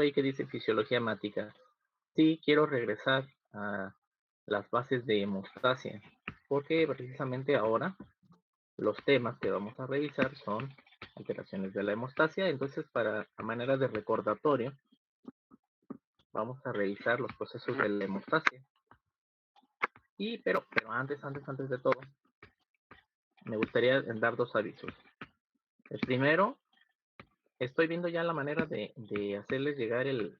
ahí que dice fisiología hemática, sí quiero regresar a las bases de hemostasia, porque precisamente ahora los temas que vamos a revisar son alteraciones de la hemostasia. Entonces, para a manera de recordatorio, vamos a revisar los procesos de la hemostasia. Pero antes de todo, me gustaría dar dos avisos. El primero, estoy viendo ya la manera de hacerles llegar el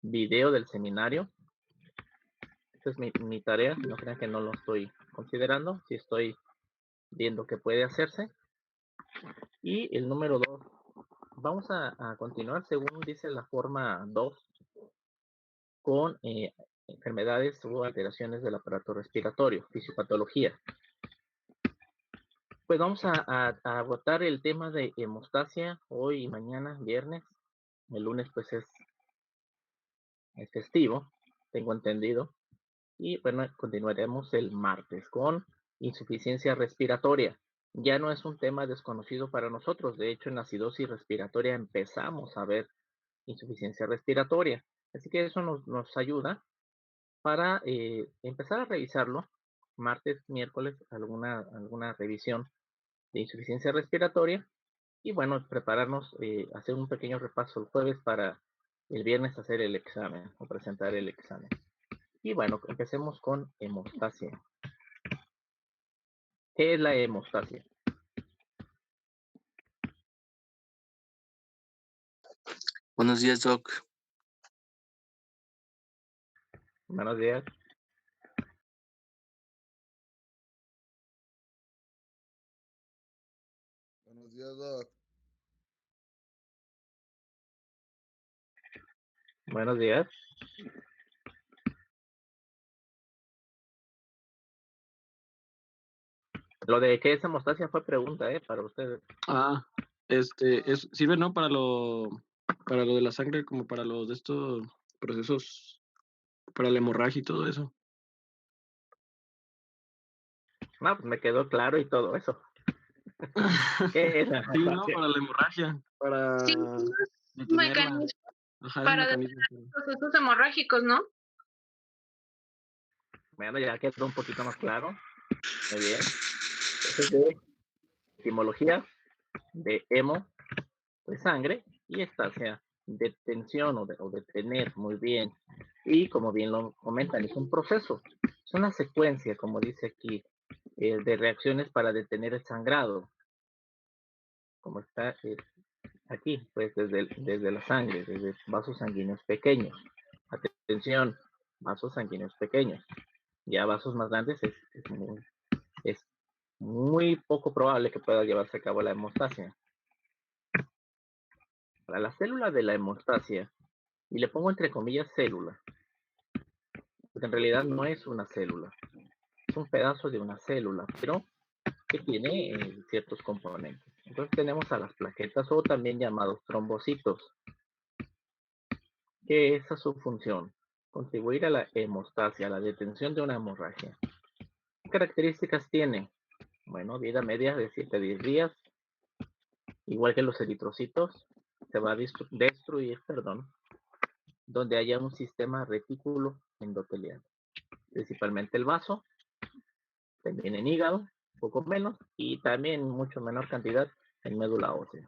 video del seminario. Esta es mi tarea, no crean que no lo estoy considerando, si estoy viendo que puede hacerse. Y el número 2, vamos a continuar según dice la forma 2 con enfermedades o alteraciones del aparato respiratorio, fisiopatología. Pues vamos a agotar el tema de hemostasia hoy y mañana, viernes. El lunes pues es festivo, tengo entendido. Y bueno, continuaremos el martes con insuficiencia respiratoria. Ya no es un tema desconocido para nosotros. De hecho, en la acidosis respiratoria empezamos a ver insuficiencia respiratoria. Así que eso nos ayuda para empezar a revisarlo. Martes, miércoles, alguna revisión de insuficiencia respiratoria. Y bueno, prepararnos, hacer un pequeño repaso el jueves para el viernes hacer el examen o presentar el examen. Y bueno, empecemos con hemostasia. ¿Qué es la hemostasia? Buenos días, Doc. Buenos días. Buenos días, Doc. Buenos días. Lo de qué es hemostasia fue pregunta, para ustedes. Sirve, ¿no? Para lo de la sangre, como para los de estos procesos, para la hemorragia y todo eso. No, pues me quedó claro y todo eso. ¿Qué es la Sí, ¿no? hemostasia? Para la hemorragia, para Sí, detenerla. Ajá, para es un detener mecanismo. procesos hemorrágicos, ¿no? Bueno, ya quedó un poquito más claro. Muy bien. Eso es de etimología de hemo, de sangre, y estasia, de tensión o detener, muy bien. Y como bien lo comentan, es un proceso, es una secuencia, como dice aquí, de reacciones para detener el sangrado. Como está aquí, pues desde la sangre, desde vasos sanguíneos pequeños. Atención, vasos sanguíneos pequeños. Ya vasos más grandes es muy poco probable que pueda llevarse a cabo la hemostasia. Para la célula de la hemostasia, y le pongo entre comillas célula, porque en realidad no es una célula, es un pedazo de una célula, pero que tiene ciertos componentes. Entonces tenemos a las plaquetas o también llamados trombocitos, que esa es su función, contribuir a la hemostasia, a la detención de una hemorragia. ¿Qué características tiene? Bueno, vida media de 7 a 10 días, igual que los eritrocitos, se va a destruir, donde haya un sistema retículo endotelial, principalmente el vaso, también en hígado, poco menos, y también mucho menor cantidad en médula ósea.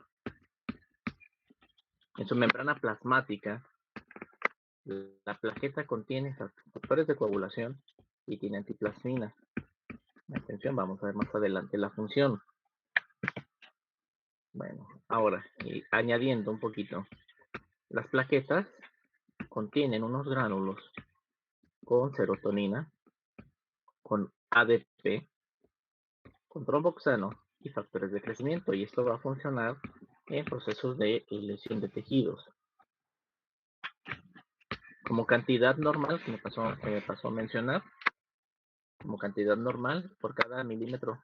En su membrana plasmática, la plaqueta contiene factores de coagulación y tiene antiplasmina. Atención, vamos a ver más adelante la función. Bueno, ahora, añadiendo un poquito, las plaquetas contienen unos gránulos con serotonina, con ADP, con tromboxano y factores de crecimiento, y esto va a funcionar en procesos de lesión de tejidos. Como cantidad normal, que me pasó a mencionar, como cantidad normal, por cada milímetro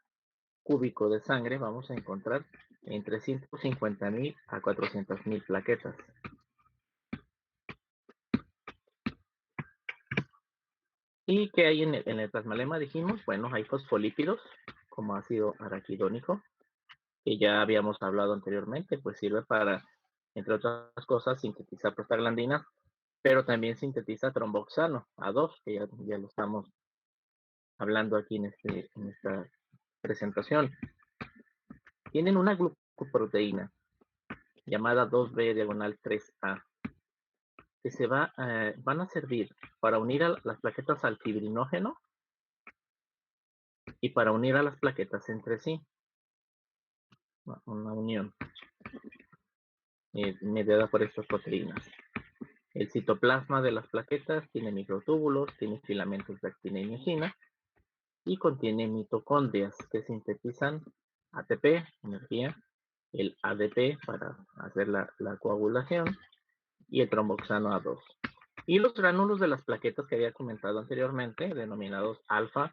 cúbico de sangre vamos a encontrar entre 150.000 a 400.000 plaquetas. ¿Y qué hay en el plasmalema? Dijimos, bueno, hay fosfolípidos, como ácido araquidónico, que ya habíamos hablado anteriormente, pues sirve para entre otras cosas, sintetiza prostaglandinas, pero también sintetiza tromboxano A2, que ya lo estamos hablando aquí en esta presentación. Tienen una glucoproteína llamada 2B diagonal 3A, que van a servir para unir a las plaquetas al fibrinógeno y para unir a las plaquetas entre sí. Una unión mediada por estas proteínas. El citoplasma de las plaquetas tiene microtúbulos, tiene filamentos de actina y miosina y contiene mitocondrias que sintetizan ATP, energía, el ADP para hacer la coagulación y el tromboxano A2. Y los gránulos de las plaquetas que había comentado anteriormente, denominados alfa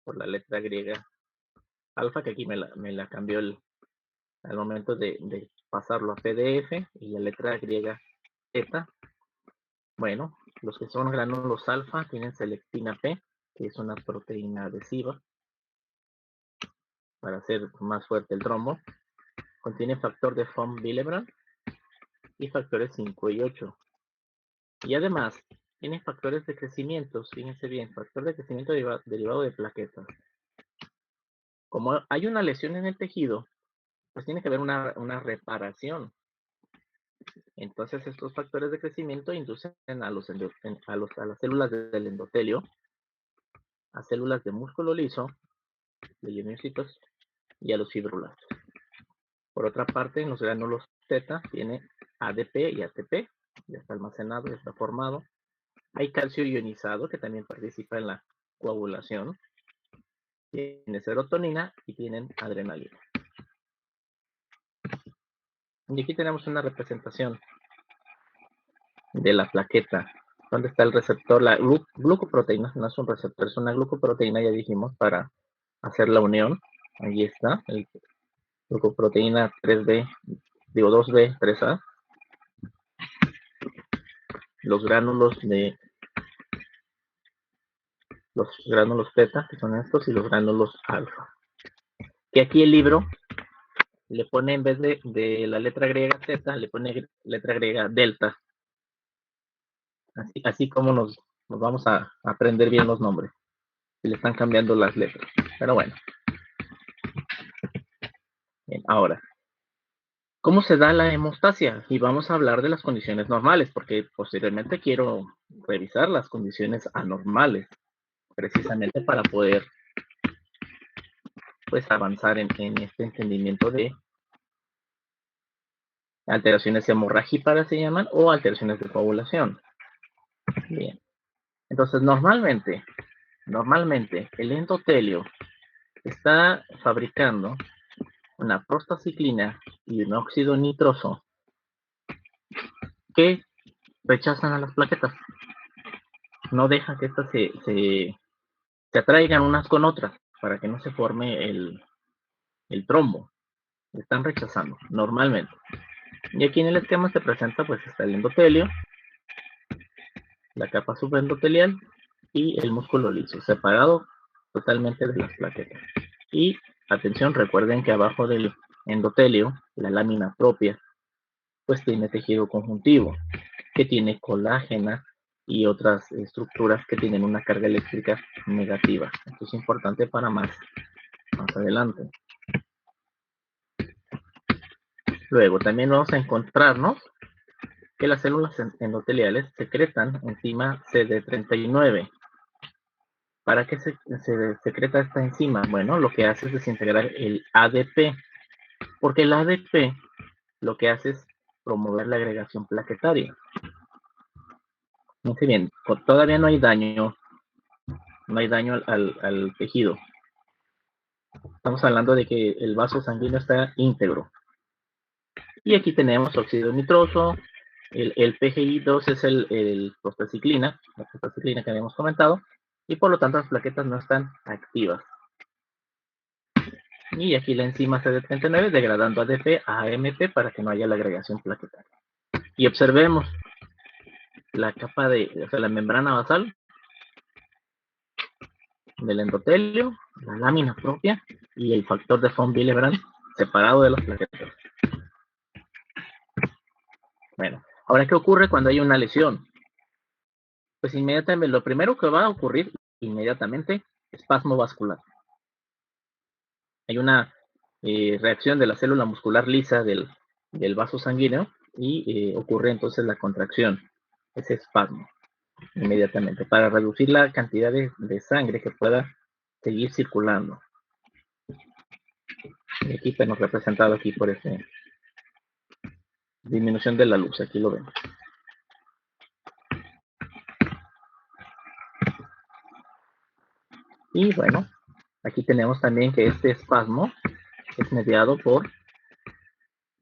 por la letra griega alfa, que aquí me la cambió al momento de pasarlo a PDF, y la letra griega zeta. Bueno, los que son gránulos alfa tienen selectina P, que es una proteína adhesiva para hacer más fuerte el trombo. Contiene factor de von Willebrand y factores 5 y 8. Y además tiene factores de crecimiento, fíjense bien, factor de crecimiento derivado de plaquetas. Como hay una lesión en el tejido, pues tiene que haber una reparación. Entonces estos factores de crecimiento inducen a las células del endotelio, a células de músculo liso, de ionocitos, y a los fibroblastos. Por otra parte, en los gránulos Z tiene ADP y ATP, ya está almacenado, ya está formado. Hay calcio ionizado que también participa en la coagulación. Tiene serotonina y tienen adrenalina. Y aquí tenemos una representación de la plaqueta. ¿Dónde está el receptor? La glucoproteína, no es un receptor, es una glucoproteína, ya dijimos, para hacer la unión. Ahí está, el glucoproteína 2B, 3A. Los gránulos beta, que son estos, y los gránulos alfa. Que aquí el libro le pone, en vez de la letra griega Z, le pone letra griega delta. Así como nos vamos a aprender bien los nombres. Y le están cambiando las letras. Pero bueno. Bien, ahora, ¿cómo se da la hemostasia? Y vamos a hablar de las condiciones normales, porque posteriormente quiero revisar las condiciones anormales, precisamente para poder pues avanzar en este entendimiento de alteraciones hemorrágicas se llaman, o alteraciones de coagulación. Bien. Entonces, normalmente el endotelio está fabricando una prostaciclina y un óxido nitroso que rechazan a las plaquetas. No deja que estas se atraigan unas con otras para que no se forme el trombo. Están rechazando normalmente. Y aquí en el esquema se presenta, pues está el endotelio, la capa subendotelial y el músculo liso, separado totalmente de las plaquetas. Y atención, recuerden que abajo del endotelio, la lámina propia, pues tiene tejido conjuntivo, que tiene colágena y otras estructuras que tienen una carga eléctrica negativa. Esto es importante para más adelante. Luego también vamos a encontrarnos que las células endoteliales secretan enzima CD39. ¿Para qué se secreta esta enzima? Bueno, lo que hace es desintegrar el ADP, porque el ADP lo que hace es promover la agregación plaquetaria. Muy bien, todavía no hay daño al tejido. Estamos hablando de que el vaso sanguíneo está íntegro. Y aquí tenemos óxido nitroso, el PGI2 es la prostaciclina que habíamos comentado, y por lo tanto las plaquetas no están activas. Y aquí la enzima CD39 degradando ADP a AMP para que no haya la agregación plaquetaria. Y observemos la capa la membrana basal del endotelio, la lámina propia y el factor de von Willebrand separado de las plaquetas. Bueno, ahora, ¿qué ocurre cuando hay una lesión? Pues inmediatamente, lo primero que va a ocurrir inmediatamente, espasmo vascular. Hay una reacción de la célula muscular lisa del vaso sanguíneo y ocurre entonces la contracción, ese espasmo, inmediatamente, para reducir la cantidad de sangre que pueda seguir circulando. Y aquí tenemos representado aquí por este disminución de la luz, aquí lo vemos. Y bueno, aquí tenemos también que este espasmo es mediado por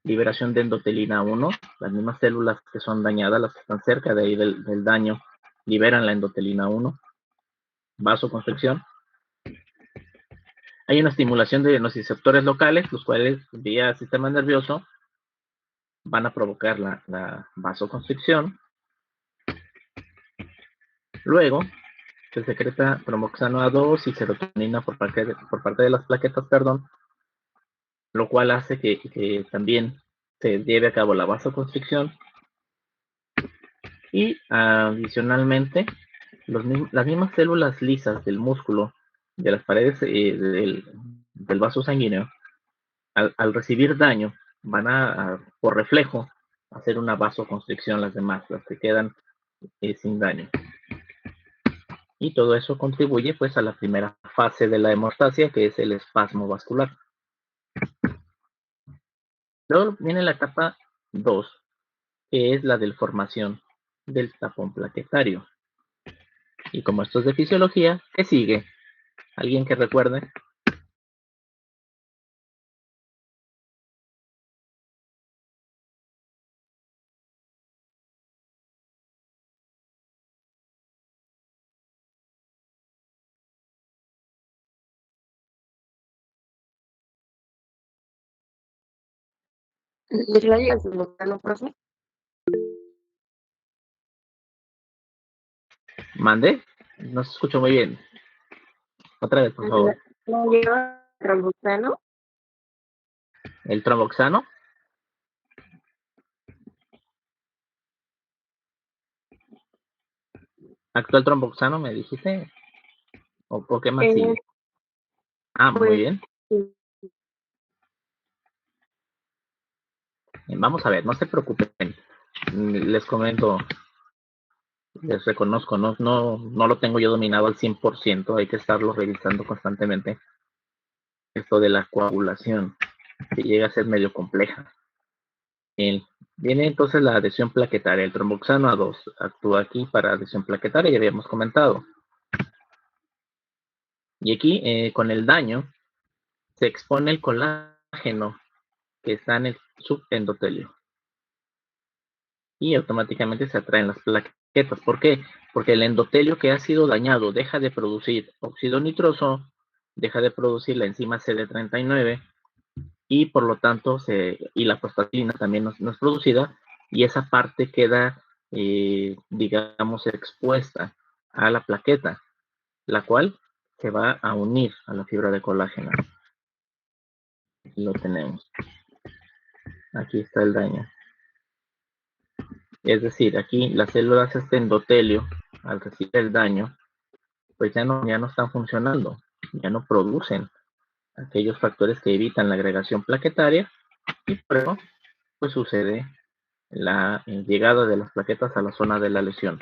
liberación de endotelina 1, las mismas células que son dañadas, las que están cerca de ahí del daño, liberan la endotelina 1, vasoconstricción. Hay una estimulación de nociceptores locales, los cuales vía sistema nervioso van a provocar la vasoconstricción. Luego se secreta tromboxano A2 y serotonina por parte de las plaquetas, lo cual hace que también se lleve a cabo la vasoconstricción. Y adicionalmente, las mismas células lisas del músculo, de las paredes del vaso sanguíneo, al recibir daño, van por reflejo, hacer una vasoconstricción las demás, las que quedan sin daño. Y todo eso contribuye pues a la primera fase de la hemostasia, que es el espasmo vascular. Luego viene la etapa 2, que es la formación del tapón plaquetario. Y como esto es de fisiología, ¿qué sigue? ¿Alguien que recuerde? ¿Les rayas de Lozano, profe? ¿Mande? No se escuchó muy bien. Otra vez, por favor. ¿No lleva tromboxano? ¿El tromboxano? ¿Actual tromboxano me dijiste? ¿O qué más sigue? Ah, muy Pues, bien. Vamos a ver, no se preocupen. Les comento, les reconozco, no lo tengo yo dominado al 100%, hay que estarlo revisando constantemente. Esto de la coagulación, que llega a ser medio compleja. Bien, viene entonces la adhesión plaquetaria. El tromboxano A2 actúa aquí para adhesión plaquetaria, ya habíamos comentado. Y aquí, con el daño, se expone el colágeno que está en el subendotelio. Y automáticamente se atraen las plaquetas. ¿Por qué? Porque el endotelio que ha sido dañado deja de producir óxido nitroso, deja de producir la enzima CD39 y por lo tanto y la prostatina también no es producida y esa parte queda, digamos, expuesta a la plaqueta, la cual se va a unir a la fibra de colágeno. Aquí lo tenemos. Aquí está el daño. Es decir, aquí las células de este endotelio, al recibir el daño, pues ya no están funcionando, ya no producen aquellos factores que evitan la agregación plaquetaria y por eso pues sucede la llegada de las plaquetas a la zona de la lesión.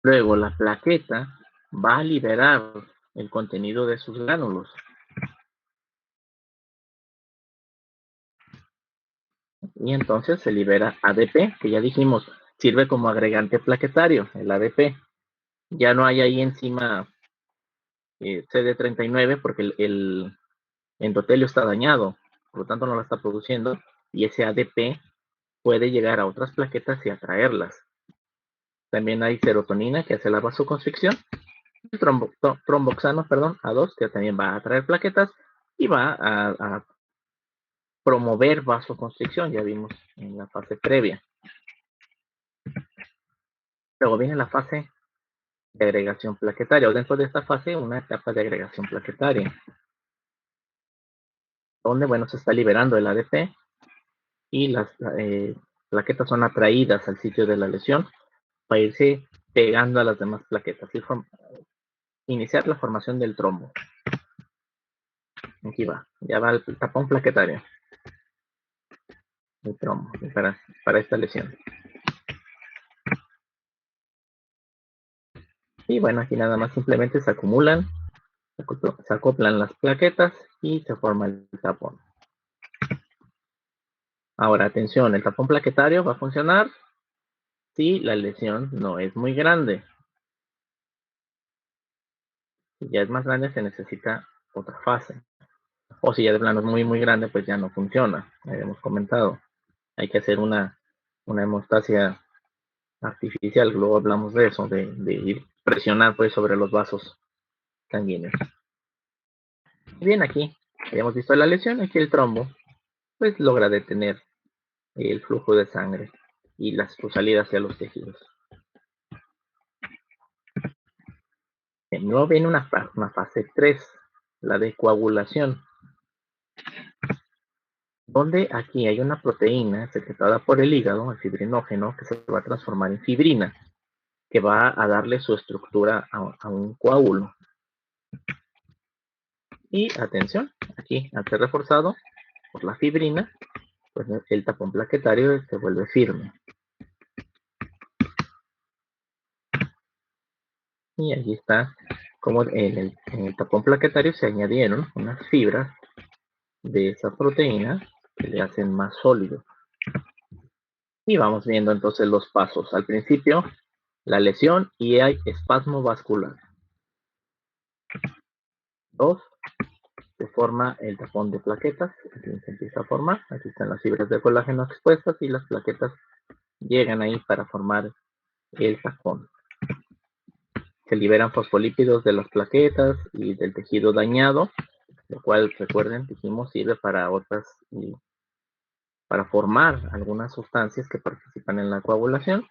Luego la plaqueta va a liberar el contenido de sus gránulos. Y entonces se libera ADP, que ya dijimos, sirve como agregante plaquetario, el ADP. Ya no hay ahí enzima CD39 porque el endotelio está dañado, por lo tanto no la está produciendo, y ese ADP puede llegar a otras plaquetas y atraerlas. También hay serotonina que hace la vasoconstricción, el tromboxano, A2, que también va a atraer plaquetas y va a promover vasoconstricción, ya vimos en la fase previa. Luego viene la fase de agregación plaquetaria, o dentro de esta fase una etapa de agregación plaquetaria, donde, bueno, se está liberando el ADP y las plaquetas son atraídas al sitio de la lesión para irse pegando a las demás plaquetas y iniciar la formación del trombo. Aquí va, ya va el tapón plaquetario. El trombo para esta lesión. Y bueno, aquí nada más simplemente se acumulan, se acoplan las plaquetas y se forma el tapón. Ahora, atención, el tapón plaquetario va a funcionar si la lesión no es muy grande. Si ya es más grande, se necesita otra fase. O si ya de plano es muy grande, pues ya no funciona. Ya hemos comentado. Hay que hacer una hemostasia artificial. Luego hablamos de eso, de ir presionar pues sobre los vasos sanguíneos. Bien, aquí habíamos visto la lesión. Aquí el trombo pues logra detener el flujo de sangre y su salida hacia los tejidos. Luego viene una fase 3, la de coagulación, donde aquí hay una proteína secretada por el hígado, el fibrinógeno, que se va a transformar en fibrina, que va a darle su estructura a un coágulo. Y atención, aquí al ser reforzado por la fibrina, pues el tapón plaquetario se vuelve firme. Y allí está como en el tapón plaquetario se añadieron unas fibras de esa proteína que le hacen más sólido. Y vamos viendo entonces los pasos. Al principio, la lesión y hay espasmo vascular. 2, se forma el tapón de plaquetas. Aquí se empieza a formar. Aquí están las fibras de colágeno expuestas y las plaquetas llegan ahí para formar el tapón. Se liberan fosfolípidos de las plaquetas y del tejido dañado, lo cual, recuerden, dijimos, sirve para para formar algunas sustancias que participan en la coagulación.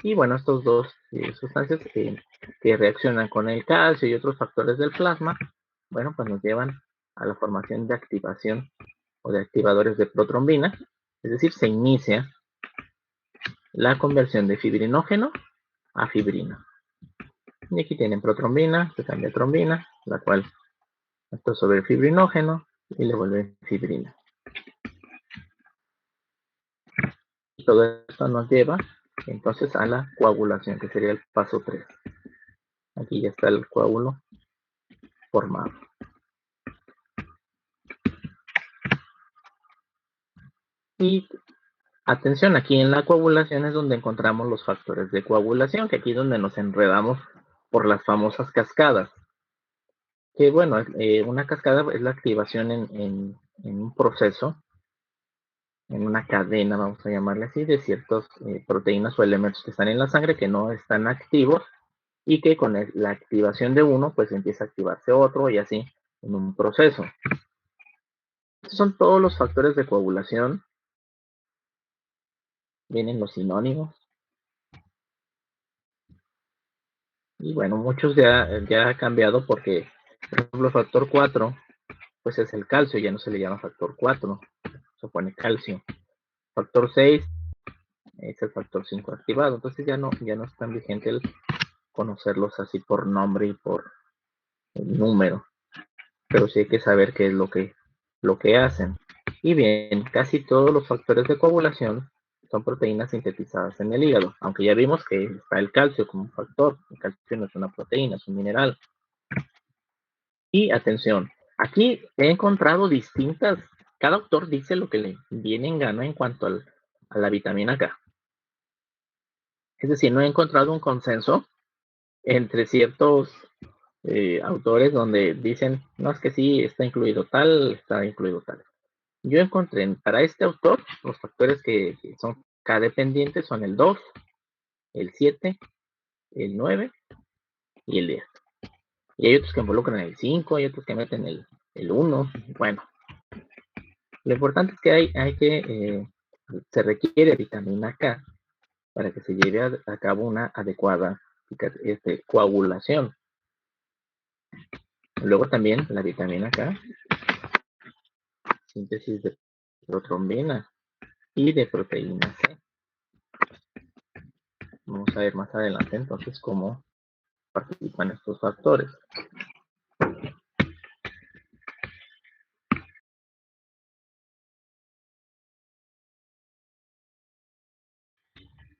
Y bueno, estos dos sustancias que reaccionan con el calcio y otros factores del plasma, bueno, pues nos llevan a la formación de activación o de activadores de protrombina, es decir, se inicia la conversión de fibrinógeno a fibrina. Y aquí tienen protrombina, se cambia a trombina, la cual actúa sobre el fibrinógeno y le vuelve fibrina. Y todo esto nos lleva entonces a la coagulación, que sería el paso 3. Aquí ya está el coágulo formado. Y atención, aquí en la coagulación es donde encontramos los factores de coagulación, que aquí es donde nos enredamos por las famosas cascadas. Que bueno, una cascada es la activación en un proceso, en una cadena, vamos a llamarle así, de ciertas proteínas o elementos que están en la sangre que no están activos y que con la activación de uno, pues empieza a activarse otro y así en un proceso. Estos son todos los factores de coagulación. Vienen los sinónimos. Y bueno, muchos ya ha cambiado porque, por ejemplo, factor 4, pues es el calcio, ya no se le llama factor 4, se pone calcio. Factor 6 es el factor 5 activado, entonces ya no es tan vigente el conocerlos así por nombre y por el número, pero sí hay que saber qué es lo que hacen. Y bien, casi todos los factores de coagulación son proteínas sintetizadas en el hígado, aunque ya vimos que está el calcio como un factor. El calcio no es una proteína, es un mineral. Y atención, aquí he encontrado distintas, cada autor dice lo que le viene en gana en cuanto a la vitamina K. Es decir, no he encontrado un consenso entre ciertos autores donde dicen, no, es que sí, está incluido tal. Yo encontré para este autor los factores que son K dependientes son el 2, el 7, el 9 y el 10. Y hay otros que involucran el 5, hay otros que meten el 1. Bueno, lo importante es que se requiere vitamina K para que se lleve a cabo una adecuada coagulación. Luego también la vitamina K, síntesis de protrombina, y de proteína C. Vamos a ver más adelante entonces cómo participan estos factores.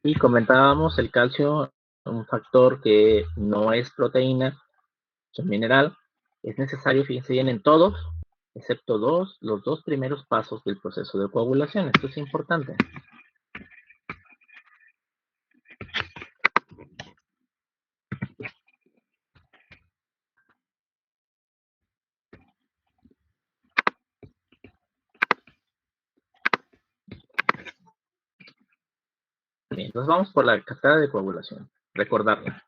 Y comentábamos el calcio, un factor que no es proteína, es un mineral. Es necesario, fíjense bien, en todos, excepto los dos primeros pasos del proceso de coagulación. Esto es importante. Bien, entonces vamos por la cascada de coagulación. Recordarla.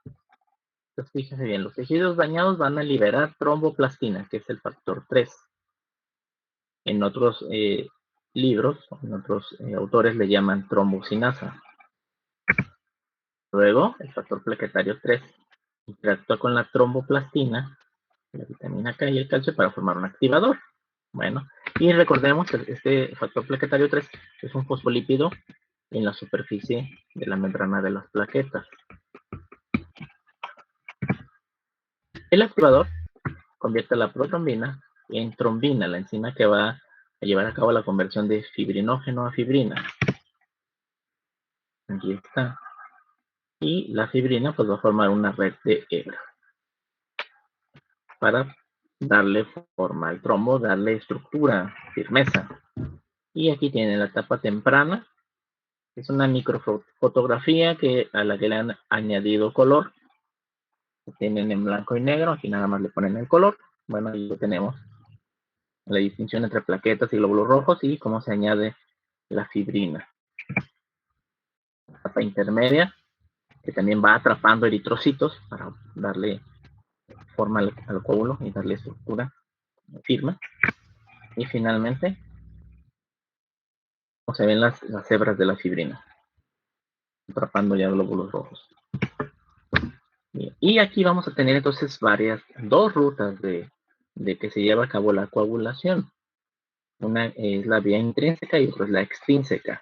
Entonces fíjense bien, los tejidos dañados van a liberar tromboplastina, que es el factor 3. En otros libros, en otros autores le llaman trombosinasa. Luego, el factor plaquetario 3 interactúa con la tromboplastina, la vitamina K y el calcio para formar un activador. Bueno, y recordemos que este factor plaquetario 3 es un fosfolípido en la superficie de la membrana de las plaquetas. El activador convierte la protrombina en trombina, la enzima que va a llevar a cabo la conversión de fibrinógeno a fibrina. Aquí está. Y la fibrina pues va a formar una red de hebra para darle forma al trombo, darle estructura, firmeza. Y aquí tiene la etapa temprana. Es una microfotografía a la que le han añadido color. Tienen en blanco y negro, aquí nada más le ponen el color. Bueno, ahí lo tenemos. La distinción entre plaquetas y glóbulos rojos y cómo se añade la fibrina. La etapa intermedia, que también va atrapando eritrocitos para darle forma al coágulo y darle estructura firme. Y finalmente, se ven las hebras de la fibrina, atrapando ya glóbulos rojos. Bien. Y aquí vamos a tener entonces dos rutas de que se lleva a cabo la coagulación. Una es la vía intrínseca y otra es la extrínseca.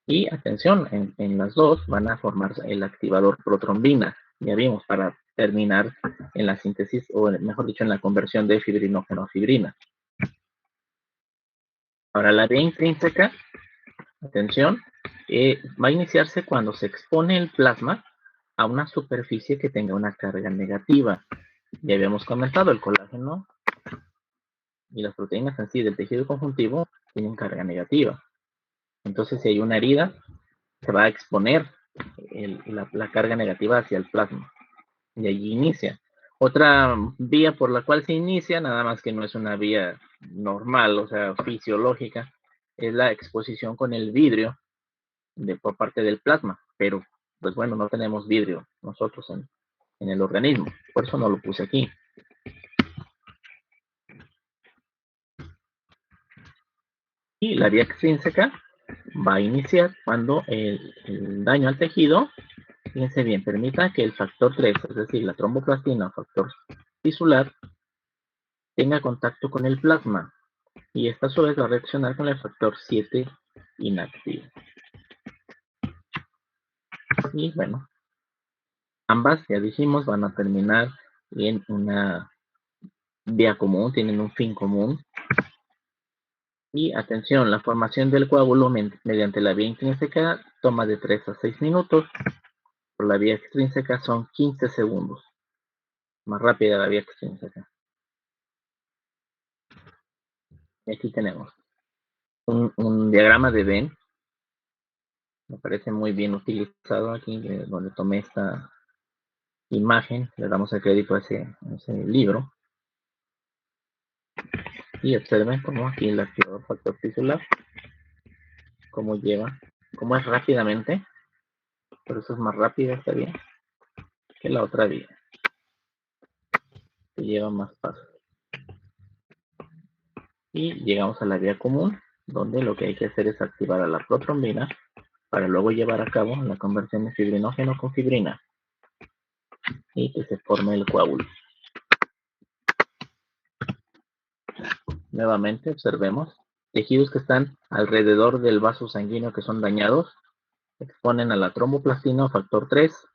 Y atención, en las dos van a formar el activador protrombina. Ya vimos, para terminar en la síntesis, o mejor dicho, en la conversión de fibrinógeno a fibrina. Ahora, la vía intrínseca, atención, va a iniciarse cuando se expone el plasma a una superficie que tenga una carga negativa. Ya habíamos comentado, el colágeno y las proteínas en sí del tejido conjuntivo tienen carga negativa. Entonces, si hay una herida, se va a exponer la carga negativa hacia el plasma. Y allí inicia. Otra vía por la cual se inicia, nada más que no es una vía normal, o sea, fisiológica, es la exposición con el vidrio por parte del plasma. Pero, pues bueno, no tenemos vidrio nosotros en el organismo. Por eso no lo puse aquí. Y la vía extrínseca va a iniciar cuando el daño al tejido, fíjense bien, permita que el factor 3, es decir, la tromboplastina o factor tisular, tenga contacto con el plasma. Y esta a su vez va a reaccionar con el factor 7 inactivo. Y bueno, ambas, ya dijimos, van a terminar en una vía común, tienen un fin común. Y atención, la formación del coágulo mediante la vía intrínseca toma de 3 a 6 minutos. Por la vía extrínseca son 15 segundos. Más rápida la vía extrínseca. Y aquí tenemos un diagrama de Venn. Me parece muy bien utilizado aquí, donde tomé esta imagen. Le damos el crédito a ese libro. Y observen cómo aquí el activador factor tisular, cómo es rápidamente. Por eso es más rápida esta vía que la otra vía, que lleva más pasos. Y llegamos a la vía común, donde lo que hay que hacer es activar a la protrombina para luego llevar a cabo la conversión de fibrinógeno con fibrina y que se forme el coágulo. Nuevamente observemos tejidos que están alrededor del vaso sanguíneo que son dañados exponen a la tromboplastina o factor 3,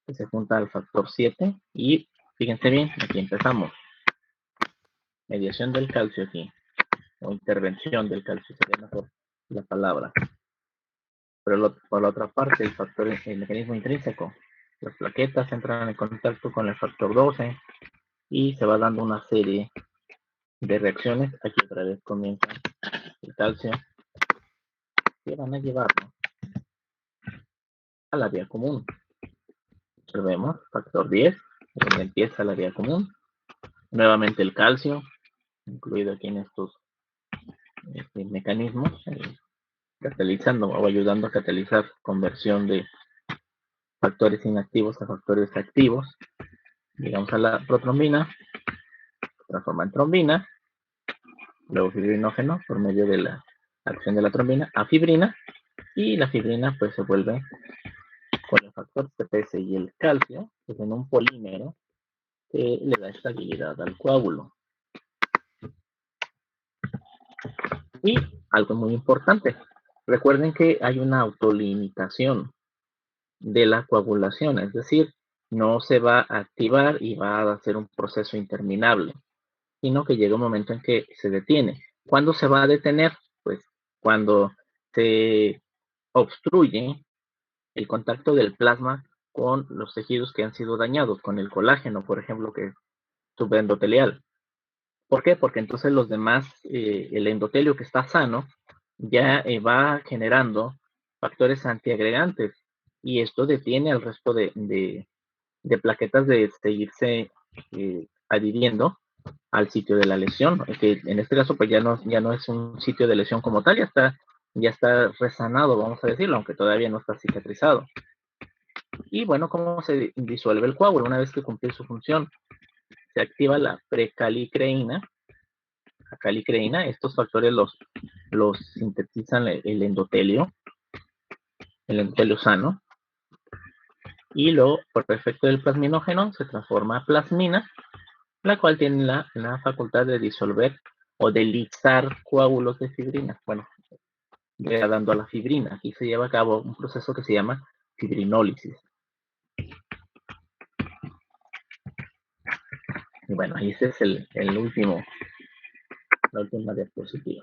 que se junta al factor 7, y fíjense bien, aquí empezamos. Mediación del calcio aquí, o intervención del calcio, sería mejor la palabra. Pero por la otra parte, el mecanismo intrínseco, las plaquetas entran en contacto con el factor 12 y se va dando una serie de reacciones. Aquí otra vez comienza el calcio, que van a llevarlo a la vía común. Observemos, factor 10, donde empieza la vía común. Nuevamente el calcio, incluido aquí en estos mecanismos, catalizando o ayudando a catalizar conversión de factores inactivos a factores activos. Llegamos a la protrombina, transforma en trombina, luego fibrinógeno por medio de la acción de la trombina a fibrina, y la fibrina pues se vuelve con el factor CPS y el calcio, pues en un polímero que le da estabilidad al coágulo. Y algo muy importante, recuerden que hay una autolimitación de la coagulación, es decir, no se va a activar y va a hacer un proceso interminable, sino que llega un momento en que se detiene. ¿Cuándo se va a detener? Pues cuando se obstruye el contacto del plasma con los tejidos que han sido dañados, con el colágeno, por ejemplo, que es subendotelial. ¿Por qué? Porque entonces los demás, el endotelio que está sano, ya va generando factores antiagregantes, y esto detiene al resto de plaquetas de seguirse adhiriendo al sitio de la lesión, que en este caso pues ya no es un sitio de lesión como tal, ya está resanado, vamos a decirlo, aunque todavía no está cicatrizado. Y bueno, ¿cómo se disuelve el coágulo? Una vez que cumple su función, se activa la precalicreína. La calicreína, estos factores los sintetizan el endotelio sano, y luego, por efecto del plasminógeno, se transforma a plasmina, la cual tiene la facultad de disolver o de lisar coágulos de fibrina. Bueno, llega dando a la fibrina. Aquí se lleva a cabo un proceso que se llama fibrinólisis. Y bueno, ahí ese es la última diapositiva.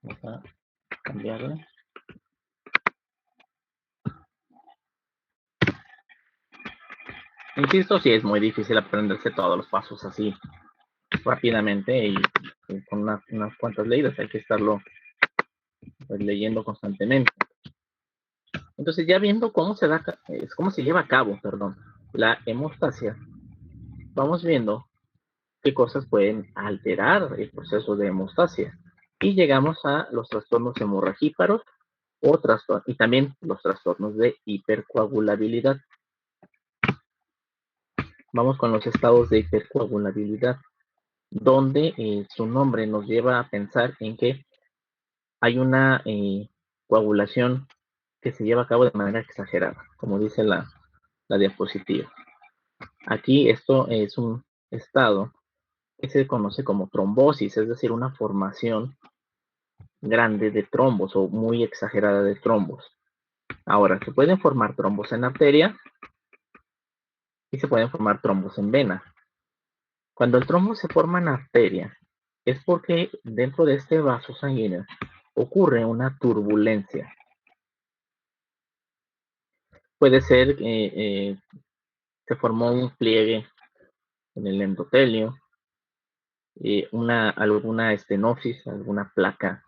Vamos a cambiarla. Insisto, sí es muy difícil aprenderse todos los pasos así rápidamente y con unas cuantas leídas. Hay que estarlo pues, leyendo constantemente. Entonces, ya viendo cómo se lleva a cabo, la hemostasia, vamos viendo qué cosas pueden alterar el proceso de hemostasia. Y llegamos a los trastornos hemorragíparos y también los trastornos de hipercoagulabilidad. Vamos con los estados de hipercoagulabilidad, donde su nombre nos lleva a pensar en que hay una coagulación que se lleva a cabo de manera exagerada, como dice la diapositiva. Aquí esto es un estado que se conoce como trombosis, es decir, una formación grande de trombos o muy exagerada de trombos. Ahora, se pueden formar trombos en arteria y se pueden formar trombos en vena. Cuando el trombo se forma en arteria, es porque dentro de este vaso sanguíneo ocurre una turbulencia. Puede ser que se formó un pliegue en el endotelio, alguna estenosis, alguna placa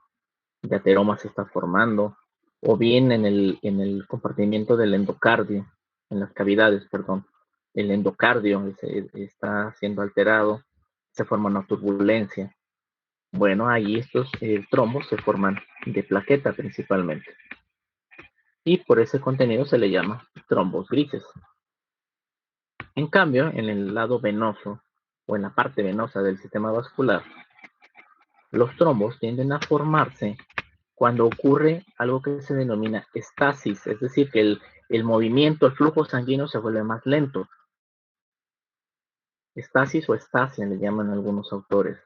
de ateroma se está formando, o bien en el compartimiento del endocardio, en las cavidades, el endocardio está siendo alterado, se forma una turbulencia. Bueno, ahí estos trombos se forman de plaqueta principalmente. Y por ese contenido se le llama trombos grises. En cambio, en el lado venoso o en la parte venosa del sistema vascular, los trombos tienden a formarse cuando ocurre algo que se denomina estasis, es decir, que el movimiento, el flujo sanguíneo se vuelve más lento. Estasis o estasia le llaman algunos autores.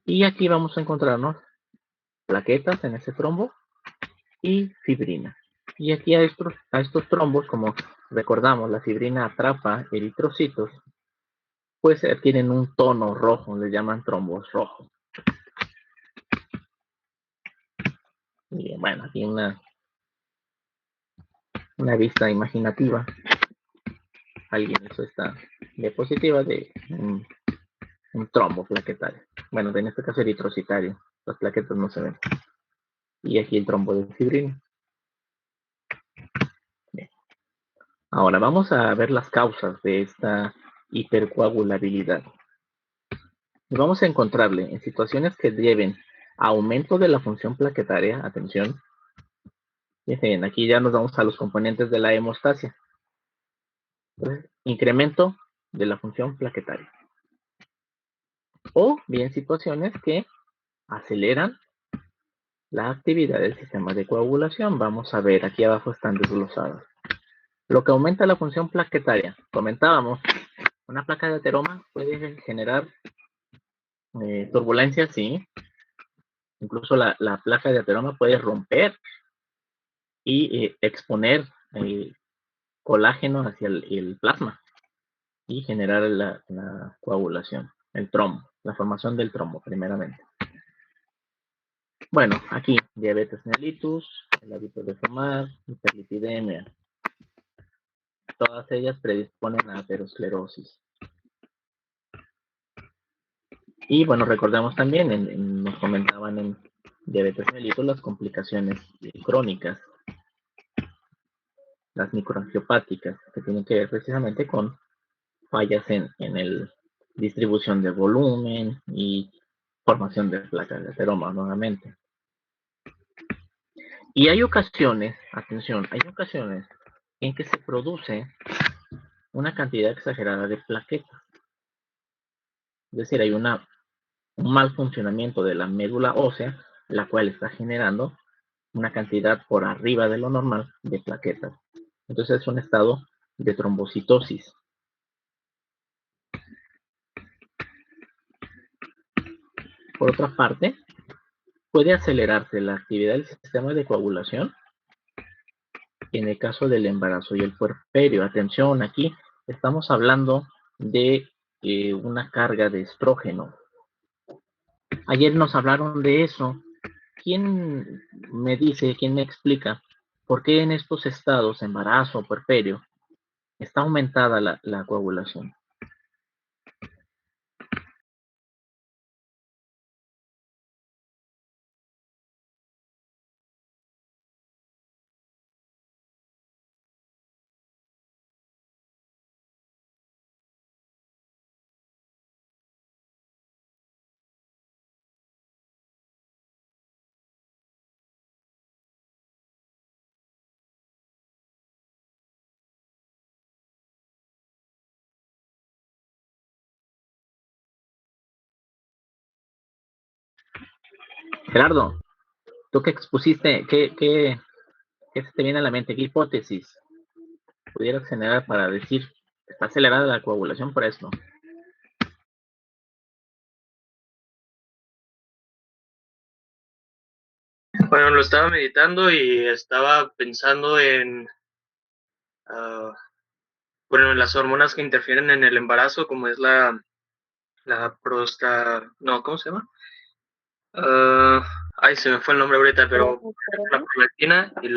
Y aquí vamos a encontrarnos plaquetas en ese trombo y fibrina. Y aquí a estos trombos, como recordamos, la fibrina atrapa eritrocitos, pues tienen un tono rojo, le llaman trombos rojos. Y bueno, aquí una vista imaginativa. Alguien hizo esta diapositiva de un trombo plaquetario. Bueno, en este caso eritrocitario. Las plaquetas no se ven. Y aquí el trombo de fibrina. Bien. Ahora vamos a ver las causas de esta hipercoagulabilidad. Y vamos a encontrarle en situaciones que lleven a aumento de la función plaquetaria. Atención. Fíjense, aquí ya nos vamos a los componentes de la hemostasia. Entonces, incremento de la función plaquetaria. O bien situaciones que aceleran la actividad del sistema de coagulación. Vamos a ver, aquí abajo están desglosadas. Lo que aumenta la función plaquetaria. Comentábamos, una placa de ateroma puede generar turbulencia, sí. Incluso la placa de ateroma puede romper y exponer colágeno hacia el plasma y generar la coagulación, el trombo, la formación del trombo primeramente. Bueno, aquí diabetes mellitus, el hábito de fumar, hiperlipidemia. Todas ellas predisponen a aterosclerosis. Y bueno, recordemos también, nos comentaban en diabetes mellitus las complicaciones crónicas, las microangiopáticas, que tienen que ver precisamente con fallas en la distribución de volumen y formación de placas de ateroma nuevamente. Y hay ocasiones, atención, hay ocasiones en que se produce una cantidad exagerada de plaquetas. Es decir, hay un mal funcionamiento de la médula ósea, la cual está generando una cantidad por arriba de lo normal de plaquetas. Entonces es un estado de trombocitosis. Por otra parte, puede acelerarse la actividad del sistema de coagulación en el caso del embarazo y el puerperio. Atención, aquí estamos hablando de una carga de estrógeno. Ayer nos hablaron de eso. ¿Quién me dice, quién me explica por qué en estos estados, embarazo, puerperio, está aumentada la coagulación? Gerardo, tú que expusiste, ¿qué se te viene a la mente? ¿Qué hipótesis pudieras generar para decir está acelerada la coagulación por esto? Bueno, lo estaba meditando y estaba pensando en bueno, las hormonas que interfieren en el embarazo, como es la ¿cómo se llama? Ay, se me fue el nombre ahorita, pero la prolactina y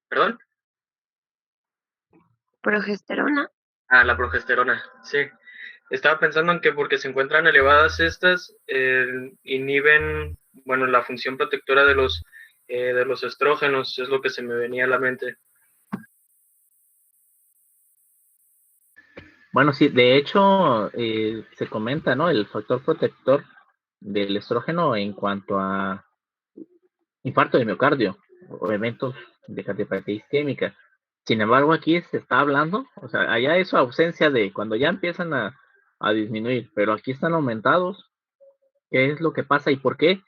¿perdón? Progesterona. La progesterona, sí. Estaba pensando en que porque se encuentran elevadas estas, inhiben, bueno, la función protectora de los estrógenos, es lo que se me venía a la mente. Bueno, sí, de hecho, se comenta, ¿no? El factor protector del estrógeno en cuanto a infarto de miocardio o eventos de cardiopatía isquémica. Sin embargo, aquí se está hablando, o sea, allá es su ausencia de cuando ya empiezan a disminuir, pero aquí están aumentados. ¿Qué es lo que pasa y por qué?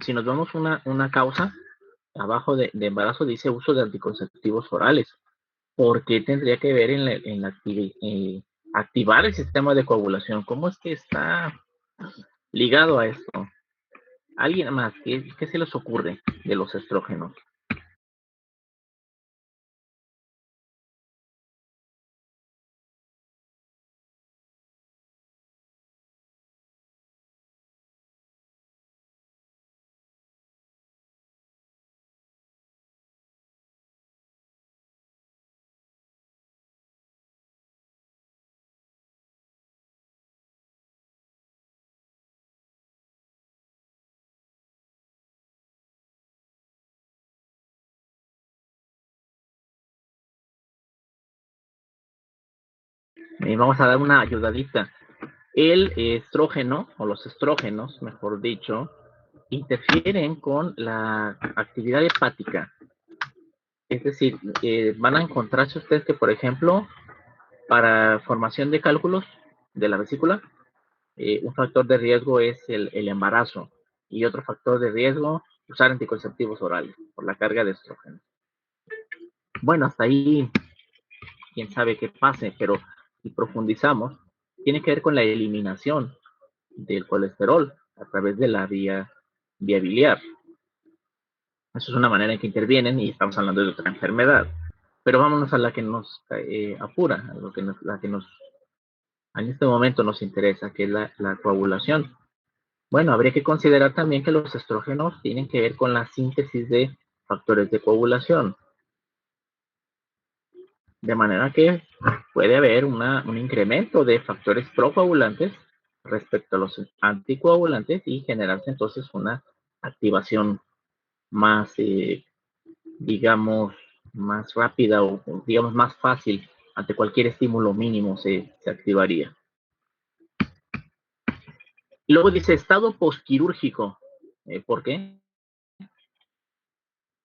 Si nos vemos una causa, abajo de embarazo dice uso de anticonceptivos orales. ¿Por qué tendría que ver en activar el sistema de coagulación? ¿Cómo es que está Ligado a esto, ¿alguien más? ¿Qué se les ocurre de los estrógenos? Vamos a dar una ayudadita. El estrógeno, o los estrógenos, mejor dicho, interfieren con la actividad hepática. Es decir, van a encontrarse ustedes que, por ejemplo, para formación de cálculos de la vesícula, un factor de riesgo es el embarazo y otro factor de riesgo, usar anticonceptivos orales por la carga de estrógeno. Bueno, hasta ahí, quién sabe qué pase, pero si profundizamos, tiene que ver con la eliminación del colesterol a través de la vía biliar. Eso es una manera en que intervienen y estamos hablando de otra enfermedad. Pero vámonos a la que nos apura, a la que nos en este momento nos interesa, que es la coagulación. Bueno, habría que considerar también que los estrógenos tienen que ver con la síntesis de factores de coagulación. De manera que puede haber un incremento de factores procoagulantes respecto a los anticoagulantes y generarse entonces una activación más, digamos, más rápida o digamos más fácil. Ante cualquier estímulo mínimo se activaría. Y luego dice estado postquirúrgico. ¿Por qué?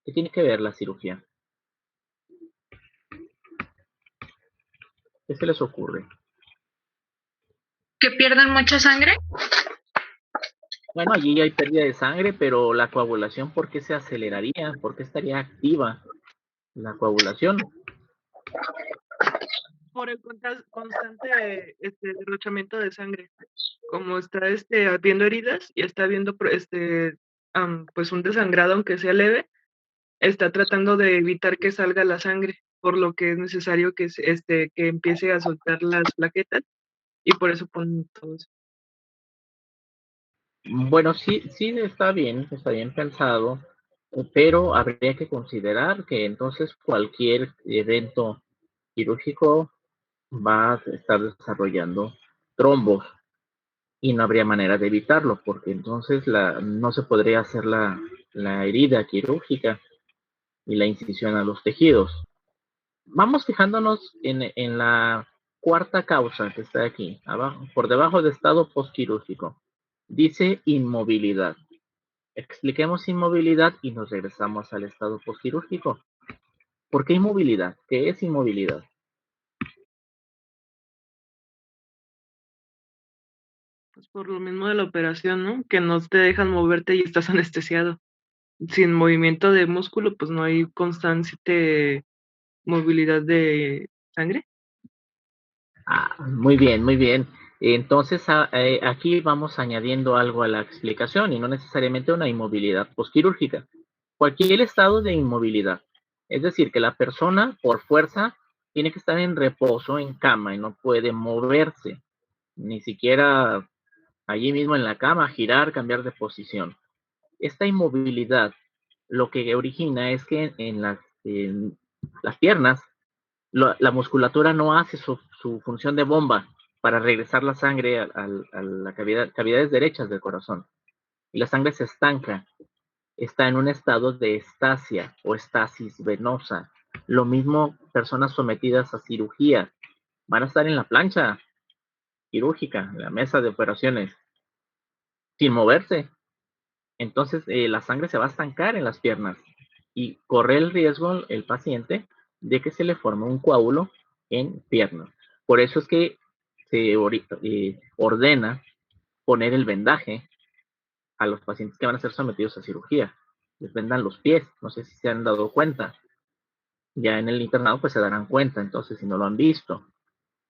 ¿Qué tiene que ver la cirugía? ¿Qué se les ocurre? ¿Que pierdan mucha sangre? Bueno, allí hay pérdida de sangre, pero la coagulación, ¿por qué se aceleraría? ¿Por qué estaría activa la coagulación? Por el constante derrochamiento de sangre. Como está habiendo heridas y está habiendo pues un desangrado, aunque sea leve, está tratando de evitar que salga la sangre, por lo que es necesario que empiece a soltar las plaquetas y por eso ponen todo eso. Bueno, sí está bien pensado, pero habría que considerar que entonces cualquier evento quirúrgico va a estar desarrollando trombos y no habría manera de evitarlo, porque entonces no se podría hacer la herida quirúrgica y la incisión a los tejidos. Vamos fijándonos en la cuarta causa que está aquí, abajo, por debajo de estado postquirúrgico. Dice inmovilidad. Expliquemos inmovilidad y nos regresamos al estado postquirúrgico. ¿Por qué inmovilidad? ¿Qué es inmovilidad? Pues por lo mismo de la operación, ¿no? Que no te dejan moverte y estás anestesiado. Sin movimiento de músculo, pues no hay constante movilidad de sangre. Muy bien, muy bien. Entonces, aquí vamos añadiendo algo a la explicación y no necesariamente una inmovilidad postquirúrgica. Cualquier estado de inmovilidad. Es decir, que la persona, por fuerza, tiene que estar en reposo, en cama, y no puede moverse, ni siquiera allí mismo en la cama, girar, cambiar de posición. Esta inmovilidad lo que origina es que en las piernas la musculatura no hace su función de bomba para regresar la sangre a la cavidades derechas del corazón. Y la sangre se estanca, está en un estado de estasia o estasis venosa. Lo mismo personas sometidas a cirugía, van a estar en la plancha quirúrgica, en la mesa de operaciones, sin moverse. Entonces la sangre se va a estancar en las piernas y corre el riesgo el paciente de que se le forme un coágulo en piernas. Por eso es que se ordena poner el vendaje a los pacientes que van a ser sometidos a cirugía. Les vendan los pies, no sé si se han dado cuenta. Ya en el internado pues se darán cuenta, entonces si no lo han visto.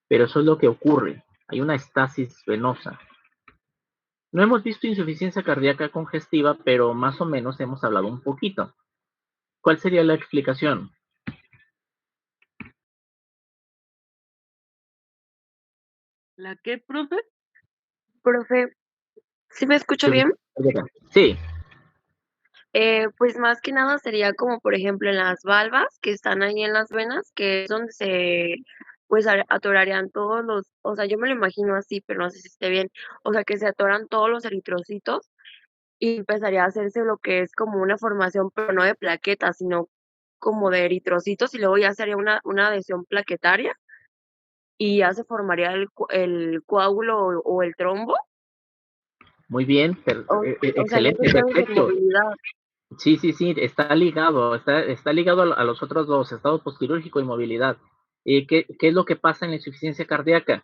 Pero eso es lo que ocurre. Hay una estasis venosa. No hemos visto insuficiencia cardíaca congestiva, pero más o menos hemos hablado un poquito. ¿Cuál sería la explicación? ¿La qué, profe? Profe, ¿sí me escucho bien? Sí, Pues más que nada sería como por ejemplo en las valvas que están ahí en las venas, que es donde se pues atorarían todos los, o sea, yo me lo imagino así, pero no sé si esté bien, o sea, que se atoran todos los eritrocitos y empezaría a hacerse lo que es como una formación, pero no de plaquetas, sino como de eritrocitos y luego ya sería una adhesión plaquetaria y ya se formaría el coágulo o el trombo, muy bien, o sea, en ese excelente, caso de perfecto. movilidad. Sí, sí, sí, está ligado a los otros dos, estado posquirúrgico y movilidad. ¿Qué es lo que pasa en la insuficiencia cardíaca?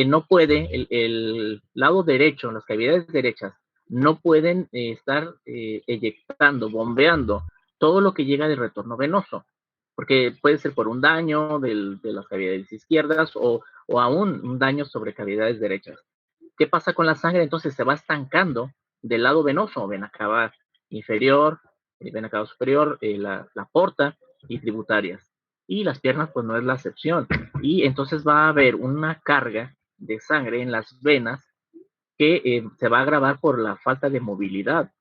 No puede, el lado derecho, las cavidades derechas, no pueden estar eyectando, bombeando todo lo que llega del retorno venoso, porque puede ser por un daño de las cavidades izquierdas o aún un daño sobre cavidades derechas. ¿Qué pasa con la sangre? Entonces se va estancando del lado venoso, vena cava inferior, vena cava superior, la porta y tributarias. Y las piernas, pues no es la excepción. Y entonces va a haber una carga de sangre en las venas que se va a agravar por la falta de movilidad.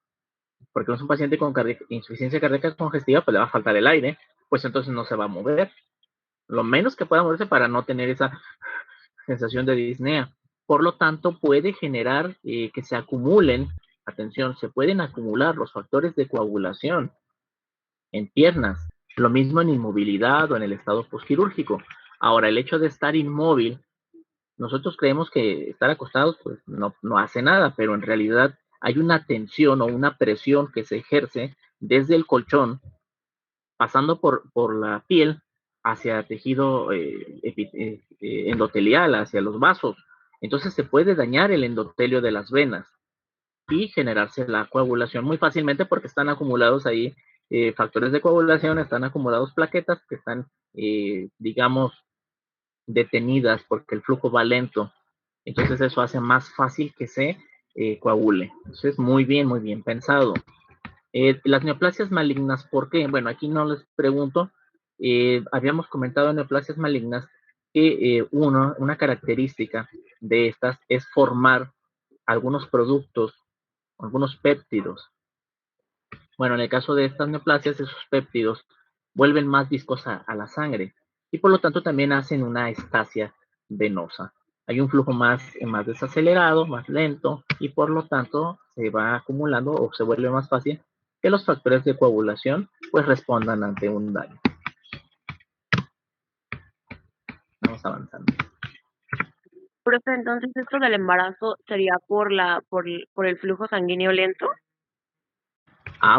Porque es un paciente con insuficiencia cardíaca congestiva, pues le va a faltar el aire, pues entonces no se va a mover. Lo menos que pueda moverse para no tener esa sensación de disnea. Por lo tanto, puede generar que se acumulen, atención, se pueden acumular los factores de coagulación en piernas, lo mismo en inmovilidad o en el estado postquirúrgico. Ahora, el hecho de estar inmóvil, nosotros creemos que estar acostados pues, no hace nada, pero en realidad hay una tensión o una presión que se ejerce desde el colchón, pasando por la piel hacia el tejido endotelial, hacia los vasos. Entonces se puede dañar el endotelio de las venas y generarse la coagulación muy fácilmente porque están acumulados ahí factores de coagulación, están acumulados plaquetas que están, digamos, detenidas porque el flujo va lento. Entonces eso hace más fácil que se coagule. Entonces muy bien pensado. Las neoplasias malignas, ¿por qué? Bueno, aquí no les pregunto. Habíamos comentado neoplasias malignas que una característica de estas es formar algunos productos, algunos péptidos. Bueno, en el caso de estas neoplasias, esos péptidos vuelven más viscosa a la sangre y por lo tanto también hacen una estasia venosa. Hay un flujo más desacelerado, más lento y por lo tanto se va acumulando o se vuelve más fácil que los factores de coagulación pues respondan ante un daño. Vamos avanzando. Profe, entonces esto del embarazo sería por el flujo sanguíneo lento.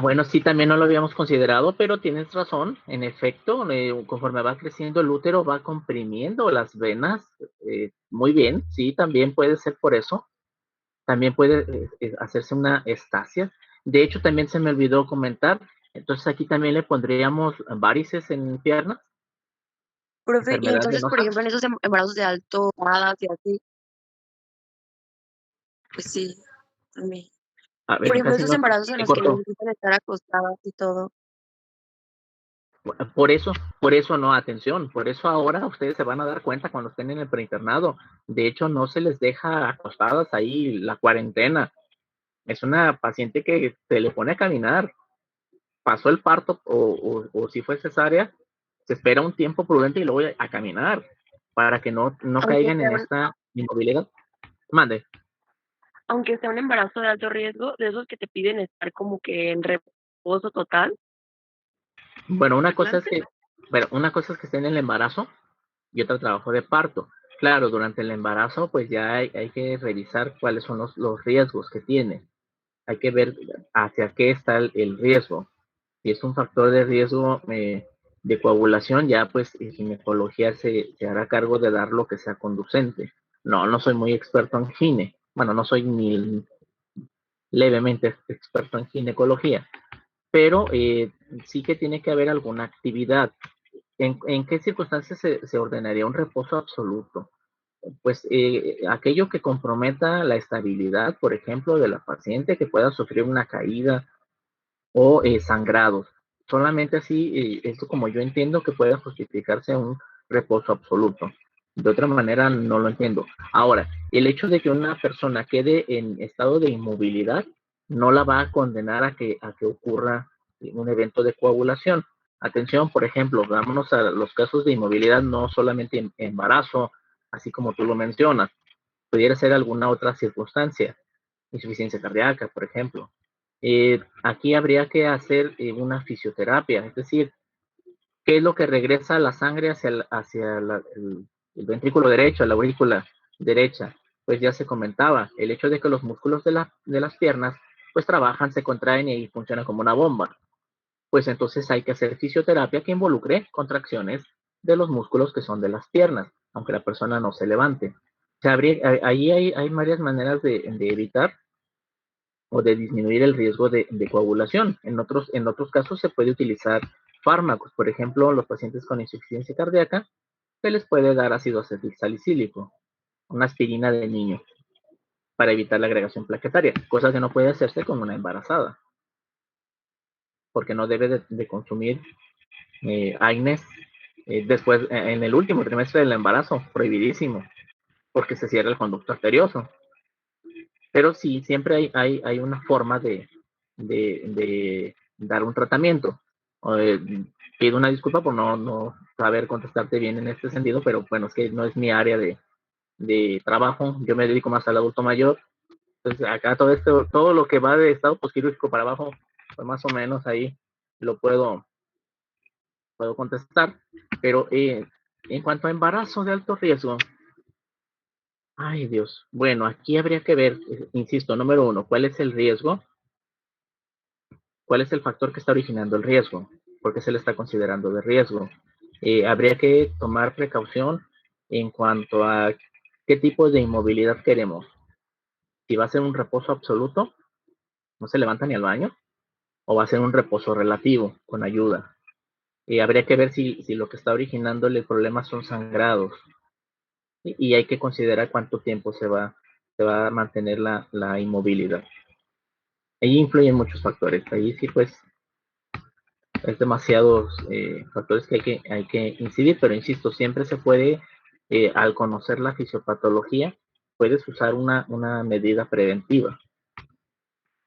Bueno, sí, también no lo habíamos considerado, pero tienes razón. En efecto, conforme va creciendo el útero, va comprimiendo las venas. Muy bien, sí, también puede ser por eso. También puede hacerse una estasia. De hecho, también se me olvidó comentar. Entonces aquí también le pondríamos varices en piernas, Profe, y enfermedad entonces, por venosa. ejemplo, en esos embarazos de alto gradas y así, pues sí, también. A Y por ver, ejemplo, casi esos no embarazos en te los que cortó. necesitan estar acostadas y todo. Por eso no, atención, por eso ahora ustedes se van a dar cuenta cuando estén en el preinternado. De hecho, no se les deja acostadas ahí la cuarentena. Es una paciente que se le pone a caminar, pasó el parto o si fue cesárea, se espera un tiempo prudente y luego a caminar para que no Aunque caigan sea en un, esta inmovilidad. Mande. aunque sea un embarazo de alto riesgo, de esos que te piden estar como que en reposo total. Bueno, ¿Adelante? una cosa es que esté en el embarazo y otra trabajo de parto. Claro, durante el embarazo, pues ya hay que revisar cuáles son los riesgos que tiene. Hay que ver hacia qué está el riesgo. Si es un factor de riesgo de coagulación, ya pues ginecología se hará cargo de dar lo que sea conducente. No soy muy experto en gine. Bueno, no soy ni levemente experto en ginecología, pero sí que tiene que haber alguna actividad. ¿En qué circunstancias se ordenaría un reposo absoluto? pues aquello que comprometa la estabilidad, por ejemplo, de la paciente, que pueda sufrir una caída o sangrados. Solamente así, esto como yo entiendo que pueda justificarse un reposo absoluto. De otra manera no lo entiendo. Ahora, el hecho de que una persona quede en estado de inmovilidad no la va a condenar a que ocurra un evento de coagulación. Atención, por ejemplo, vámonos a los casos de inmovilidad, no solamente en embarazo, así como tú lo mencionas. Pudiera ser alguna otra circunstancia, insuficiencia cardíaca, por ejemplo. Aquí habría que hacer una fisioterapia, es decir, ¿qué es lo que regresa la sangre hacia el ventrículo derecho, la aurícula derecha? Pues ya se comentaba, el hecho de que los músculos de las piernas pues trabajan, se contraen y funcionan como una bomba. Pues entonces hay que hacer fisioterapia que involucre contracciones de los músculos que son de las piernas, aunque la persona no se levante. O sea, ahí hay varias maneras de evitar o de disminuir el riesgo de coagulación. En otros casos se puede utilizar fármacos. Por ejemplo, los pacientes con insuficiencia cardíaca se les puede dar ácido acetilsalicílico, una aspirina de niño, para evitar la agregación plaquetaria, cosa que no puede hacerse con una embarazada, porque no debe de consumir AINES después, en el último trimestre del embarazo, prohibidísimo, porque se cierra el conducto arterioso. Pero sí, siempre hay una forma de dar un tratamiento. Pido una disculpa por no saber contestarte bien en este sentido, pero bueno, es que no es mi área de trabajo. Yo me dedico más al adulto mayor. Entonces, acá todo lo que va de estado posquirúrgico para abajo, pues más o menos ahí lo puedo contestar. Pero en cuanto a embarazo de alto riesgo, ay Dios, bueno, aquí habría que ver, insisto, número uno, ¿cuál es el riesgo? ¿Cuál es el factor que está originando el riesgo? ¿Por qué se le está considerando de riesgo? Habría que tomar precaución en cuanto a qué tipo de inmovilidad queremos. Si va a ser un reposo absoluto, no se levanta ni al baño, o va a ser un reposo relativo, con ayuda. Habría que ver si lo que está originando el problema son sangrados. Y hay que considerar cuánto tiempo se va a mantener la inmovilidad. Ahí influyen muchos factores. Ahí sí, pues, es demasiados factores que hay que incidir, pero insisto, siempre se puede, al conocer la fisiopatología, puedes usar una medida preventiva.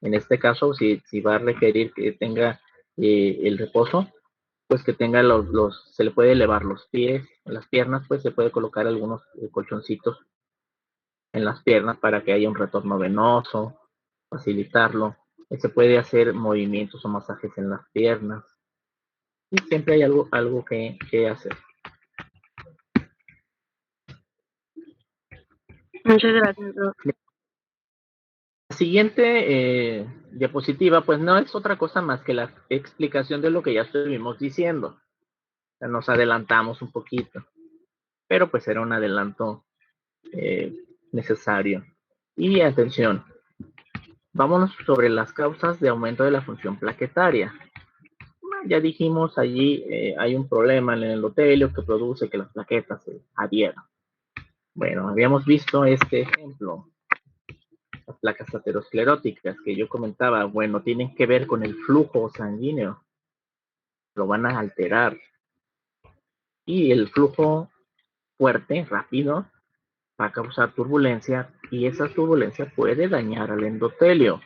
En este caso, si va a requerir que tenga el reposo, pues que tenga se le puede elevar los pies, las piernas, pues se puede colocar algunos colchoncitos en las piernas para que haya un retorno venoso, facilitarlo. Se puede hacer movimientos o masajes en las piernas. Y siempre hay algo que hacer. Muchas gracias, Doc. La siguiente diapositiva, pues no es otra cosa más que la explicación de lo que ya estuvimos diciendo. Nos adelantamos un poquito, pero pues era un adelanto necesario. Y atención, vámonos sobre las causas de aumento de la función plaquetaria. Ya dijimos allí, hay un problema en el endotelio que produce que las plaquetas se adhieran. Bueno, habíamos visto este ejemplo, las placas ateroscleróticas que yo comentaba, bueno, tienen que ver con el flujo sanguíneo, lo van a alterar. Y el flujo fuerte, rápido, va a causar turbulencia y esa turbulencia puede dañar al endotelio.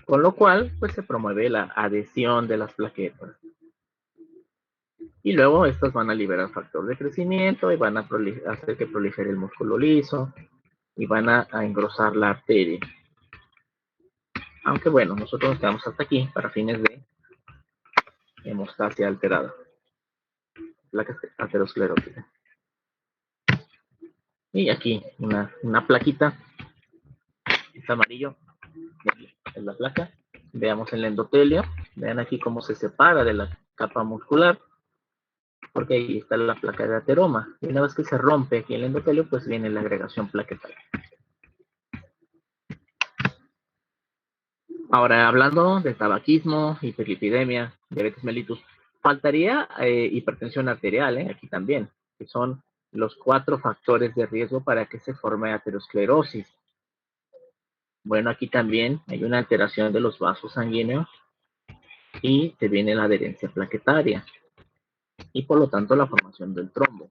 Con lo cual, pues se promueve la adhesión de las plaquetas. Y luego estas van a liberar factor de crecimiento y van a hacer que prolifere el músculo liso y van a engrosar la arteria. Aunque bueno, nosotros nos quedamos hasta aquí para fines de hemostasia alterada. Placas ateroscleróticas. Y aquí una plaquita. Está amarillo. Es la placa. Veamos el endotelio. Vean aquí cómo se separa de la capa muscular. Porque ahí está la placa de ateroma. Y una vez que se rompe aquí el endotelio, pues viene la agregación plaquetaria. Ahora, hablando de tabaquismo, hiperlipidemia, diabetes mellitus, faltaría hipertensión arterial, aquí también, que son los 4 factores de riesgo para que se forme aterosclerosis. Bueno, aquí también hay una alteración de los vasos sanguíneos y se viene la adherencia plaquetaria y por lo tanto la formación del trombo.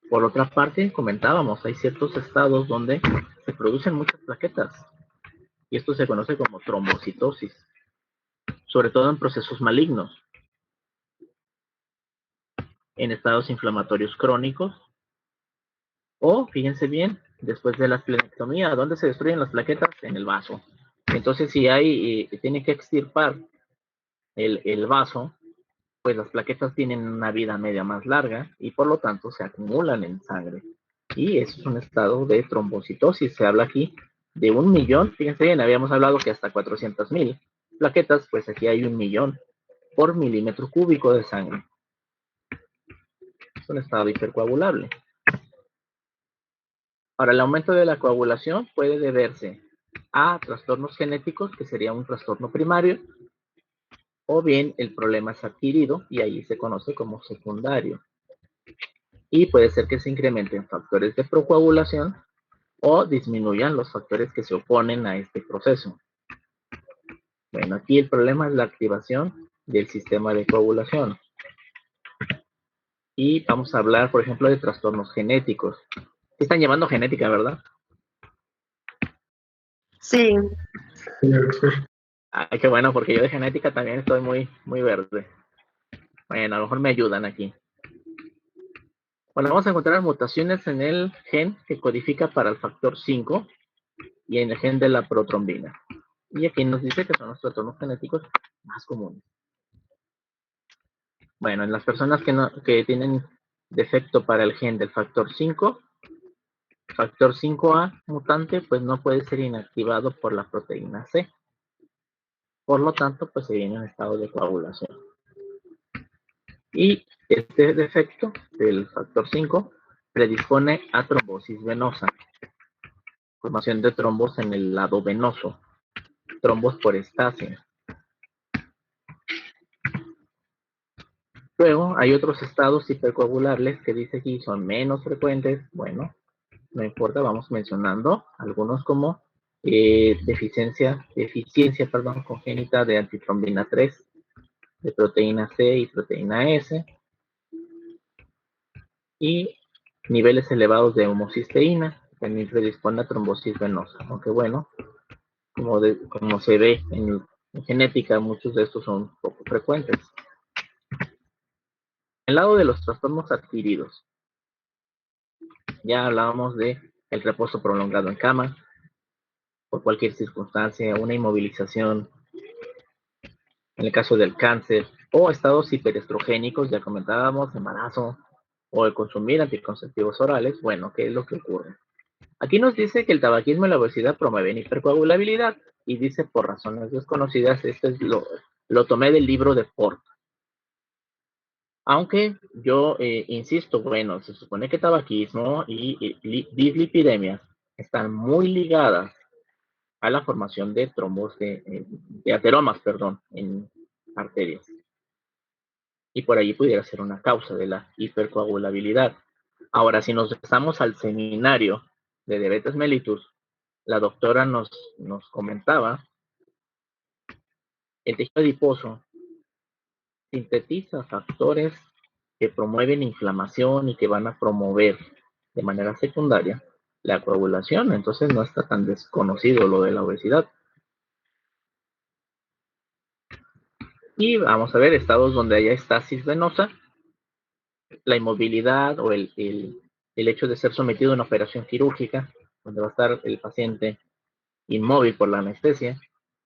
Por otra parte, comentábamos, hay ciertos estados donde se producen muchas plaquetas y esto se conoce como trombocitosis, sobre todo en procesos malignos, en estados inflamatorios crónicos o, fíjense bien, después de la esplenectomía, ¿dónde se destruyen las plaquetas? En el vaso. Entonces, si tiene que extirpar el vaso, pues las plaquetas tienen una vida media más larga y por lo tanto se acumulan en sangre. Y eso es un estado de trombocitosis. Se habla aquí de 1 millón. Fíjense bien, habíamos hablado que hasta 400,000 plaquetas, pues aquí hay 1 millón por milímetro cúbico de sangre. Es un estado hipercoagulable. Ahora, el aumento de la coagulación puede deberse a trastornos genéticos, que sería un trastorno primario, o bien el problema es adquirido y ahí se conoce como secundario. Y puede ser que se incrementen factores de procoagulación o disminuyan los factores que se oponen a este proceso. Bueno, aquí el problema es la activación del sistema de coagulación. Y vamos a hablar, por ejemplo, de trastornos genéticos. Están llamando genética, ¿verdad? Sí. Ay, qué bueno, porque yo de genética también estoy muy verde. Bueno, a lo mejor me ayudan aquí. Bueno, vamos a encontrar mutaciones en el gen que codifica para el factor 5 y en el gen de la protrombina. Y aquí nos dice que son los trastornos genéticos más comunes. Bueno, en las personas que tienen defecto para el gen del factor 5, factor 5A mutante, pues no puede ser inactivado por la proteína C. Por lo tanto, pues se viene en estado de coagulación. Y este defecto del factor 5 predispone a trombosis venosa, formación de trombos en el lado venoso, trombos por estasia. Luego hay otros estados hipercoagulables que dice aquí son menos frecuentes. Bueno, no importa, vamos mencionando algunos como deficiencia congénita de antitrombina 3, de proteína C y proteína S, y niveles elevados de homocisteína, que también predispone a trombosis venosa. Aunque bueno, como se ve en genética, muchos de estos son poco frecuentes. El lado de los trastornos adquiridos. Ya hablábamos de el reposo prolongado en cama, por cualquier circunstancia, una inmovilización, en el caso del cáncer, o estados hiperestrogénicos, ya comentábamos, embarazo, o el consumir anticonceptivos orales. Bueno, ¿qué es lo que ocurre? Aquí nos dice que el tabaquismo y la obesidad promueven hipercoagulabilidad, y dice por razones desconocidas, esto es lo tomé del libro de Ford. Aunque yo insisto, bueno, se supone que tabaquismo y dislipidemias están muy ligadas a la formación de trombos, de ateromas, en arterias. Y por allí pudiera ser una causa de la hipercoagulabilidad. Ahora, si nos pasamos al seminario de diabetes mellitus, la doctora nos comentaba, el tejido adiposo sintetiza factores que promueven inflamación y que van a promover de manera secundaria la coagulación. Entonces no está tan desconocido lo de la obesidad. Y vamos a ver estados donde haya estasis venosa, la inmovilidad o el hecho de ser sometido a una operación quirúrgica, donde va a estar el paciente inmóvil por la anestesia,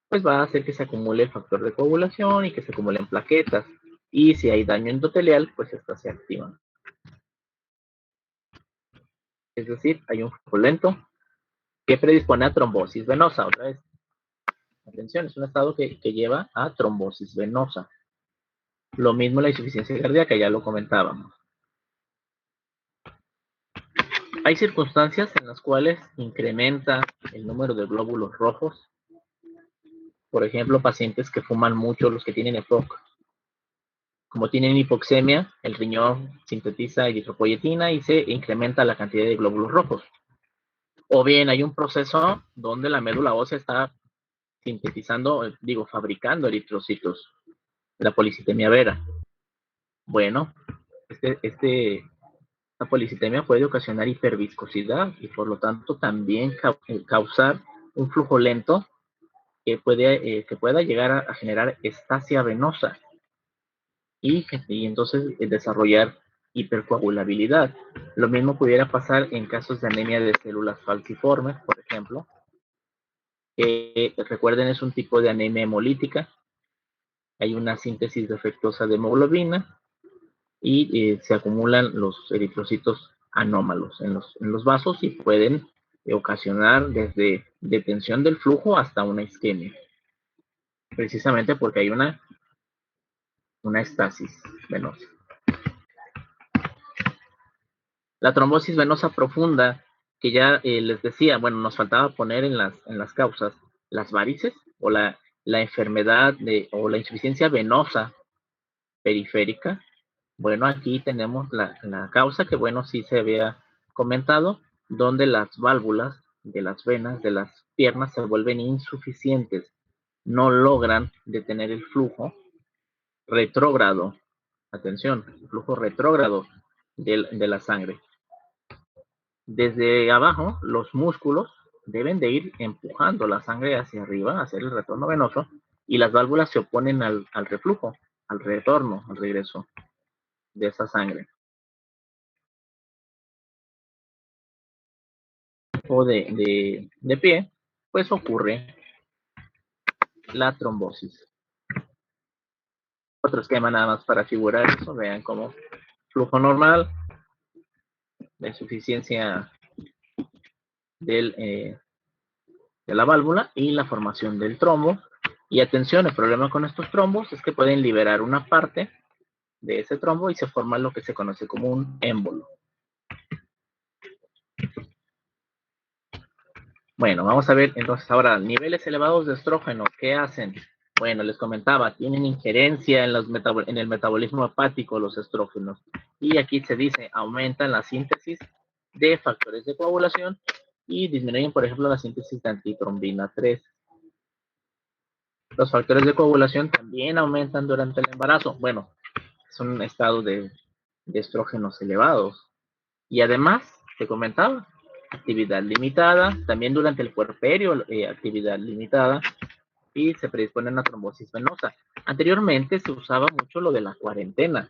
pues va a hacer que se acumule el factor de coagulación y que se acumulen plaquetas. Y si hay daño endotelial, pues estas se activan. Es decir, hay un flujo lento que predispone a trombosis venosa. Otra vez, atención, es un estado que lleva a trombosis venosa. Lo mismo la insuficiencia cardíaca, ya lo comentábamos. Hay circunstancias en las cuales incrementa el número de glóbulos rojos. Por ejemplo, pacientes que fuman mucho, los que tienen EPOC, Como tienen hipoxemia, el riñón sintetiza eritropoyetina y se incrementa la cantidad de glóbulos rojos. O bien hay un proceso donde la médula ósea está sintetizando, fabricando eritrocitos, la policitemia vera. Bueno, la policitemia puede ocasionar hiperviscosidad y por lo tanto también causar un flujo lento que pueda llegar a generar estasia venosa y entonces desarrollar hipercoagulabilidad. Lo mismo pudiera pasar en casos de anemia de células falciformes, por ejemplo, que recuerden es un tipo de anemia hemolítica. Hay una síntesis defectuosa de hemoglobina y se acumulan los eritrocitos anómalos en los vasos y pueden ocasionar desde detención del flujo hasta una isquemia, precisamente porque hay una estasis venosa. La trombosis venosa profunda, que ya les decía, bueno, nos faltaba poner en las causas las varices o la enfermedad o la insuficiencia venosa periférica. Bueno, aquí tenemos la causa que, bueno, sí se había comentado, donde las válvulas de las venas de las piernas se vuelven insuficientes, no logran detener el flujo retrógrado, atención, el flujo retrógrado de la sangre. Desde abajo, los músculos deben de ir empujando la sangre hacia arriba, hacer el retorno venoso, y las válvulas se oponen al reflujo, al retorno, al regreso de esa sangre. O de pie, pues ocurre la trombosis. Otro esquema nada más para figurar eso, vean como flujo normal, la insuficiencia de la válvula y la formación del trombo. Y atención, el problema con estos trombos es que pueden liberar una parte de ese trombo y se forma lo que se conoce como un émbolo. Bueno, vamos a ver entonces ahora niveles elevados de estrógeno, ¿qué hacen? Bueno, les comentaba, tienen injerencia en el metabolismo hepático los estrógenos. Y aquí se dice, aumentan la síntesis de factores de coagulación y disminuyen, por ejemplo, la síntesis de antitrombina 3. Los factores de coagulación también aumentan durante el embarazo. Bueno, es un estado de estrógenos elevados. Y además, te comentaba, actividad limitada, también durante el puerperio, actividad limitada, y se predispone a una trombosis venosa. Anteriormente se usaba mucho lo de la cuarentena,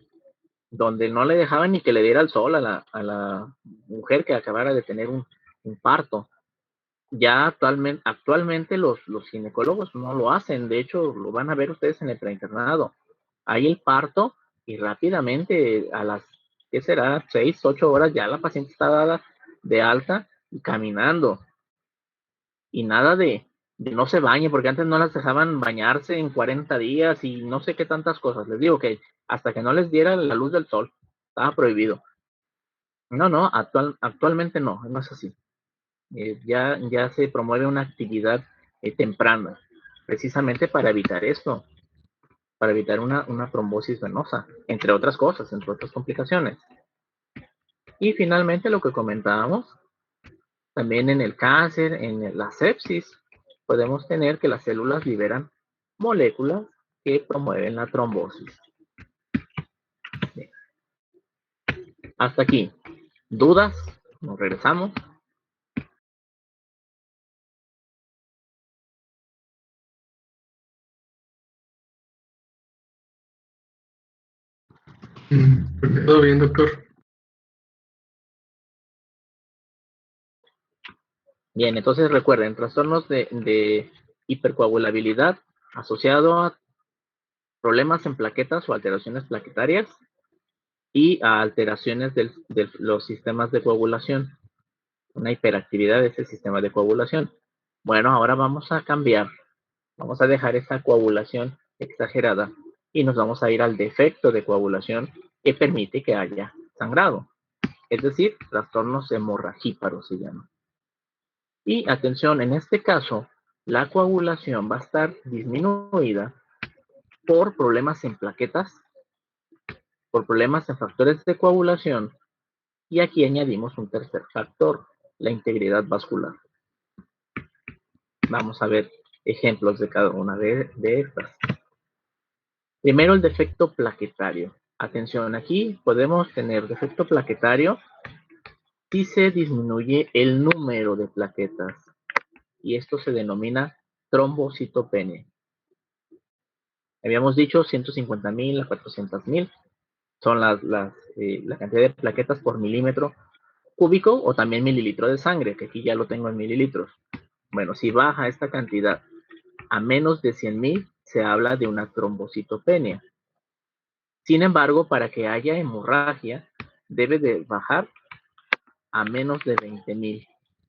donde no le dejaban ni que le diera el sol a la mujer que acabara de tener un parto. Ya actualmente los ginecólogos no lo hacen, de hecho lo van a ver ustedes en el preinternado. Hay el parto y rápidamente a las, ¿qué será? 6, 8 horas ya la paciente está dada de alta y caminando. Y nada de no se bañe, porque antes no las dejaban bañarse en 40 días y no sé qué tantas cosas. Les digo que hasta que no les diera la luz del sol, estaba prohibido. No, actualmente no es así. Ya se promueve una actividad temprana, precisamente para evitar esto, para evitar una trombosis venosa, entre otras cosas, entre otras complicaciones. Y finalmente lo que comentábamos, también en el cáncer, en la sepsis, podemos tener que las células liberan moléculas que promueven la trombosis. Bien. Hasta aquí. ¿Dudas? Nos regresamos. Todo bien, doctor. Bien, entonces recuerden, trastornos de hipercoagulabilidad asociado a problemas en plaquetas o alteraciones plaquetarias y a alteraciones de los sistemas de coagulación, una hiperactividad de ese sistema de coagulación. Bueno, ahora vamos a cambiar, vamos a dejar esa coagulación exagerada y nos vamos a ir al defecto de coagulación que permite que haya sangrado, es decir, trastornos hemorragíparos se llaman. Y atención, en este caso, la coagulación va a estar disminuida por problemas en plaquetas por problemas en factores de coagulación, y aquí añadimos un tercer factor, la integridad vascular. Vamos a ver ejemplos de cada una de estas. Primero, el defecto plaquetario. Atención, aquí podemos tener defecto plaquetario si se disminuye el número de plaquetas, y esto se denomina trombocitopenia. Habíamos dicho 150.000 a 400.000 son la cantidad de plaquetas por milímetro cúbico, o también mililitro de sangre, que aquí ya lo tengo en mililitros. Bueno, si baja esta cantidad a menos de 100.000, se habla de una trombocitopenia. Sin embargo, para que haya hemorragia, debe de bajar a menos de 20.000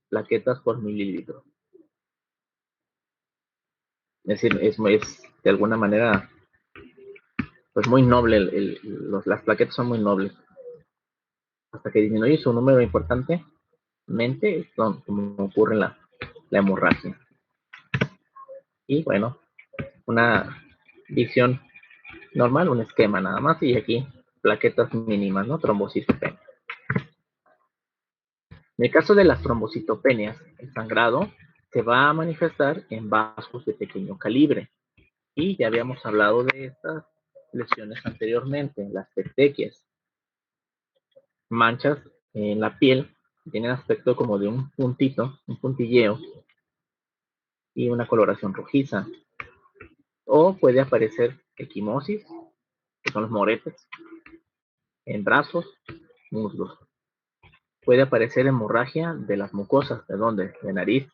plaquetas por mililitro. Es decir, es de alguna manera, pues muy noble, las plaquetas son muy nobles. Hasta que disminuye su número importantemente, es como ocurre la hemorragia. Y bueno, una visión normal, un esquema nada más, y aquí plaquetas mínimas, ¿no? Trombocitopenia. En el caso de las trombocitopenias, el sangrado se va a manifestar en vasos de pequeño calibre. Y ya habíamos hablado de estas lesiones anteriormente, las petequias. Manchas en la piel que tienen aspecto como de un puntito, un puntilleo, y una coloración rojiza. O puede aparecer equimosis, que son los moretes, en brazos, muslos. Puede aparecer hemorragia de las mucosas, ¿de dónde? De nariz.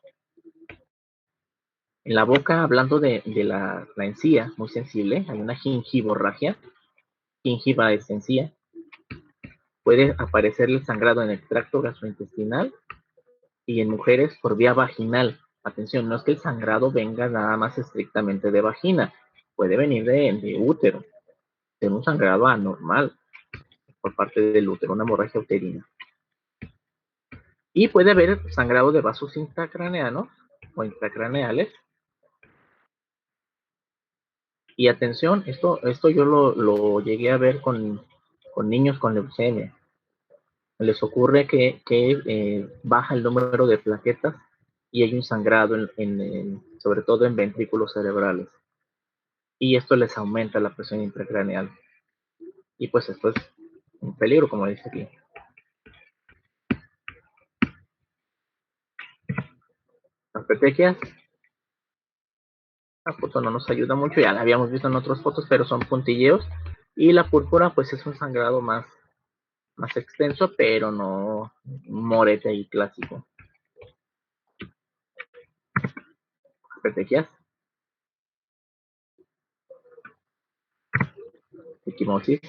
En la boca, hablando de la encía, muy sensible, hay una gingivorragia. Gingiva es encía. Puede aparecer el sangrado en el tracto gastrointestinal y en mujeres por vía vaginal. Atención, no es que el sangrado venga nada más estrictamente de vagina, puede venir de útero, de un sangrado anormal por parte del útero, una hemorragia uterina. Y puede haber sangrado de vasos intracraneanos o intracraneales. Y atención, esto yo lo llegué a ver con niños con leucemia. Les ocurre que baja el número de plaquetas y hay un sangrado sobre todo en ventrículos cerebrales. Y esto les aumenta la presión intracraneal. Y pues esto es un peligro, como dice aquí. Las petequias, la foto no nos ayuda mucho, ya la habíamos visto en otras fotos, pero son puntilleos. Y la púrpura, pues es un sangrado más extenso, pero no morete y clásico. Petequias, equimosis,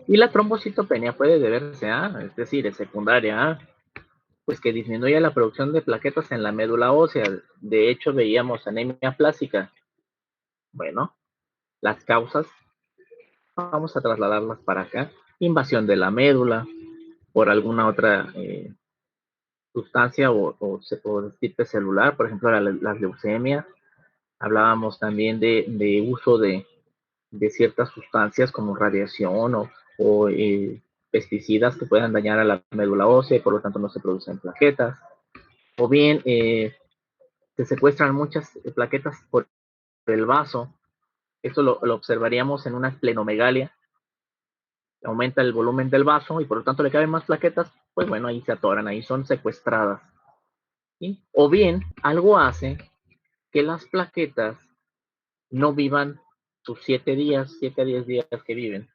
y la trombocitopenia puede deberse a, es decir, es secundaria, pues que disminuye la producción de plaquetas en la médula ósea. De hecho, veíamos anemia plástica. Bueno, las causas, vamos a trasladarlas para acá. Invasión de la médula por alguna otra sustancia o tipo celular, por ejemplo, las leucemias. Hablábamos también de uso de ciertas sustancias como radiación o pesticidas que puedan dañar a la médula ósea y por lo tanto no se producen plaquetas. O bien se secuestran muchas plaquetas por el vaso. Esto lo observaríamos en una esplenomegalia. Aumenta el volumen del vaso y por lo tanto le caben más plaquetas, pues bueno, ahí se atoran, ahí son secuestradas. ¿Sí? O bien, algo hace que las plaquetas no vivan sus 7 a 10 días que viven,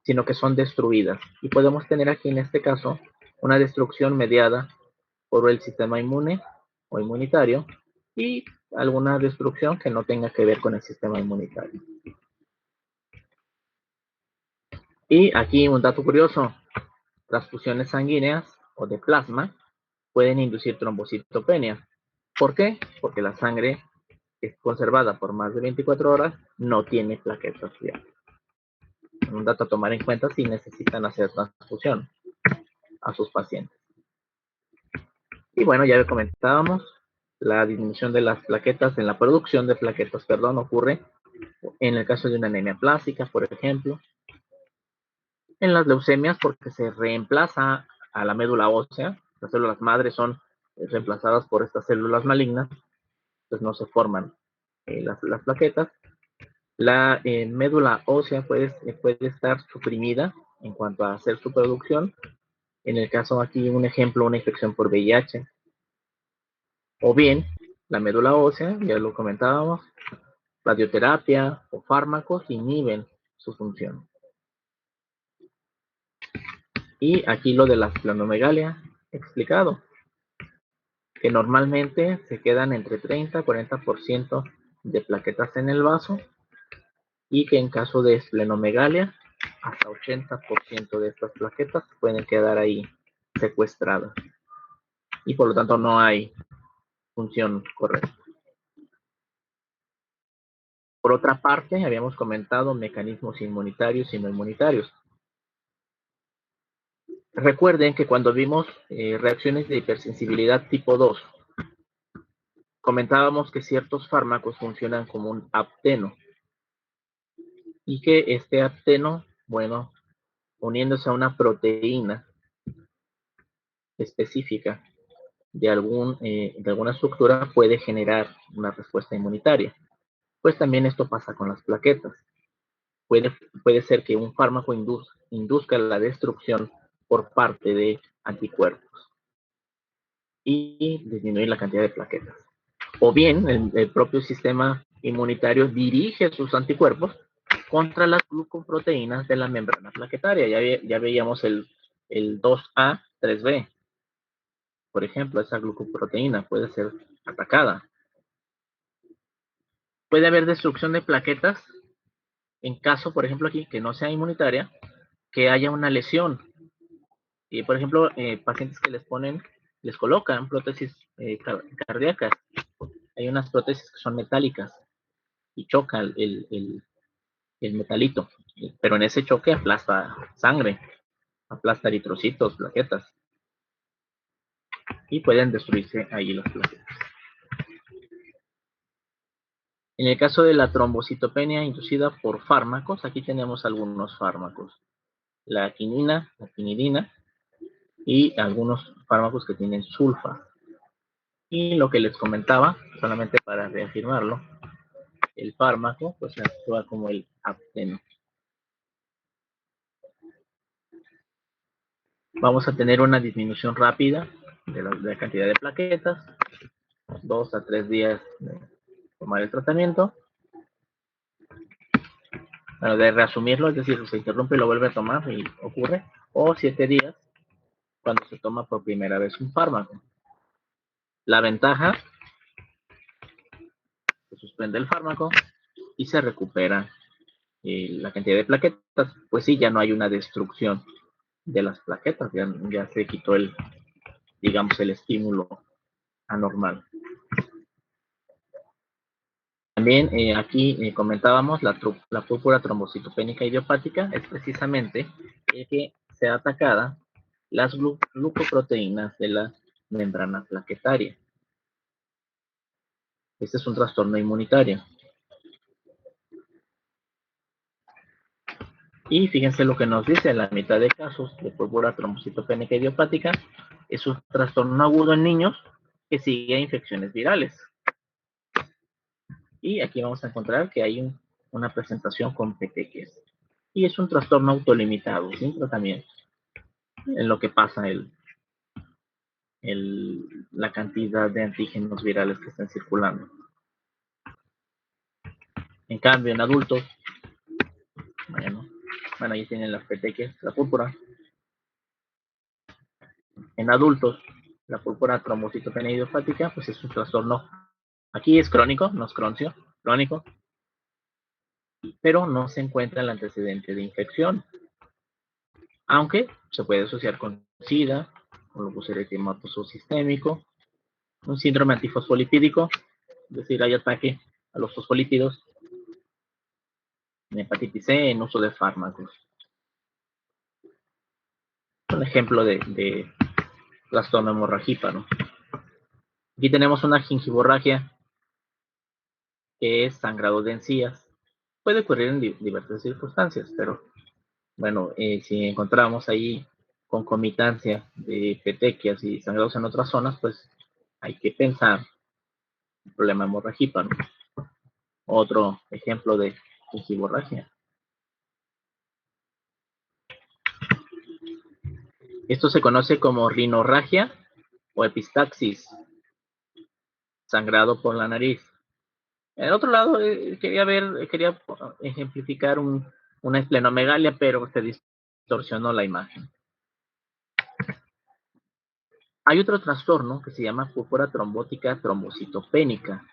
sino que son destruidas. Y podemos tener aquí en este caso una destrucción mediada por el sistema inmune o inmunitario y alguna destrucción que no tenga que ver con el sistema inmunitario. Y aquí un dato curioso, transfusiones sanguíneas o de plasma pueden inducir trombocitopenia. ¿Por qué? Porque la sangre es conservada por más de 24 horas, no tiene plaquetas ya. Un dato a tomar en cuenta si necesitan hacer transfusión a sus pacientes. Y bueno, ya lo comentábamos, La disminución de las plaquetas, en la producción de plaquetas, perdón, ocurre en el caso de una anemia plástica, por ejemplo. En las leucemias, porque se reemplaza a la médula ósea, las células madres son reemplazadas por estas células malignas, pues no se forman las plaquetas. La médula ósea puede estar suprimida en cuanto a hacer su producción. En el caso aquí, un ejemplo, una infección por VIH. O bien, la médula ósea, ya lo comentábamos, radioterapia o fármacos inhiben su función. Y aquí lo de la esplenomegalia explicado, que normalmente se quedan entre 30 y 40% de plaquetas en el vaso, y que en caso de esplenomegalia, hasta 80% de estas plaquetas pueden quedar ahí secuestradas. Y por lo tanto no hay función correcta. Por otra parte, habíamos comentado mecanismos inmunitarios y no inmunitarios. Recuerden que cuando vimos reacciones de hipersensibilidad tipo 2, comentábamos que ciertos fármacos funcionan como un apteno. Y que este apteno, bueno, uniéndose a una proteína específica de alguna estructura, puede generar una respuesta inmunitaria. Pues también esto pasa con las plaquetas. Puede ser que un fármaco induzca la destrucción por parte de anticuerpos y disminuir la cantidad de plaquetas. O bien el propio sistema inmunitario dirige sus anticuerpos contra las glucoproteínas de la membrana plaquetaria. Ya veíamos el 2A, 3B. Por ejemplo, esa glucoproteína puede ser atacada. Puede haber destrucción de plaquetas en caso, por ejemplo, aquí, que no sea inmunitaria, que haya una lesión. Y, por ejemplo, pacientes que les colocan prótesis cardíacas. Hay unas prótesis que son metálicas y chocan el metalito. Pero en ese choque aplasta sangre, aplasta eritrocitos, plaquetas. Y pueden destruirse ahí las plaquetas. En el caso de la trombocitopenia inducida por fármacos, aquí tenemos algunos fármacos. La quinina, la quinidina y algunos fármacos que tienen sulfa. Y lo que les comentaba, solamente para reafirmarlo, el fármaco pues actúa como el apteno. Vamos a tener una disminución rápida de la cantidad de plaquetas, 2 a 3 días de tomar el tratamiento. Bueno, de reasumirlo, es decir, se interrumpe y lo vuelve a tomar y ocurre, o 7 días cuando se toma por primera vez un fármaco. La ventaja, se suspende el fármaco y se recupera la cantidad de plaquetas. Pues sí, ya no hay una destrucción de las plaquetas, ya se quitó digamos, el estímulo anormal. También aquí comentábamos la púrpura trombocitopénica idiopática es precisamente que sea atacada las glucoproteínas de la membrana plaquetaria. Este es un trastorno inmunitario. Y fíjense lo que nos dice, en la mitad de casos de púrpura trombocitopénica idiopática es un trastorno agudo en niños que sigue a infecciones virales. Y aquí vamos a encontrar que hay una presentación con petequias. Y es un trastorno autolimitado, sin tratamiento, en lo que pasa la cantidad de antígenos virales que están circulando. En cambio, en adultos, bueno, ahí tienen las petequias, la púrpura. En adultos, la púrpura trombocitopenia idiopática, pues es un trastorno. Aquí es crónico, no es croncio, crónico, pero no se encuentra el antecedente de infección. Aunque se puede asociar con SIDA, con lupus eritematoso sistémico, un síndrome antifosfolipídico, es decir, hay ataque a los fosfolípidos, en hepatitis C, en uso de fármacos. Un ejemplo de trastorno hemorragíparo. Aquí tenemos una gingivorragia, que es sangrado de encías. Puede ocurrir en diversas circunstancias, pero bueno, si encontramos ahí concomitancia de petequias y sangrados en otras zonas, pues hay que pensar el problema hemorragíparo. Otro ejemplo de gingivorragia. Esto se conoce como rinorragia o epistaxis, sangrado por la nariz. En el otro lado, quería ejemplificar una esplenomegalia, pero se distorsionó la imagen. Hay otro trastorno que se llama púrpura trombótica trombocitopénica,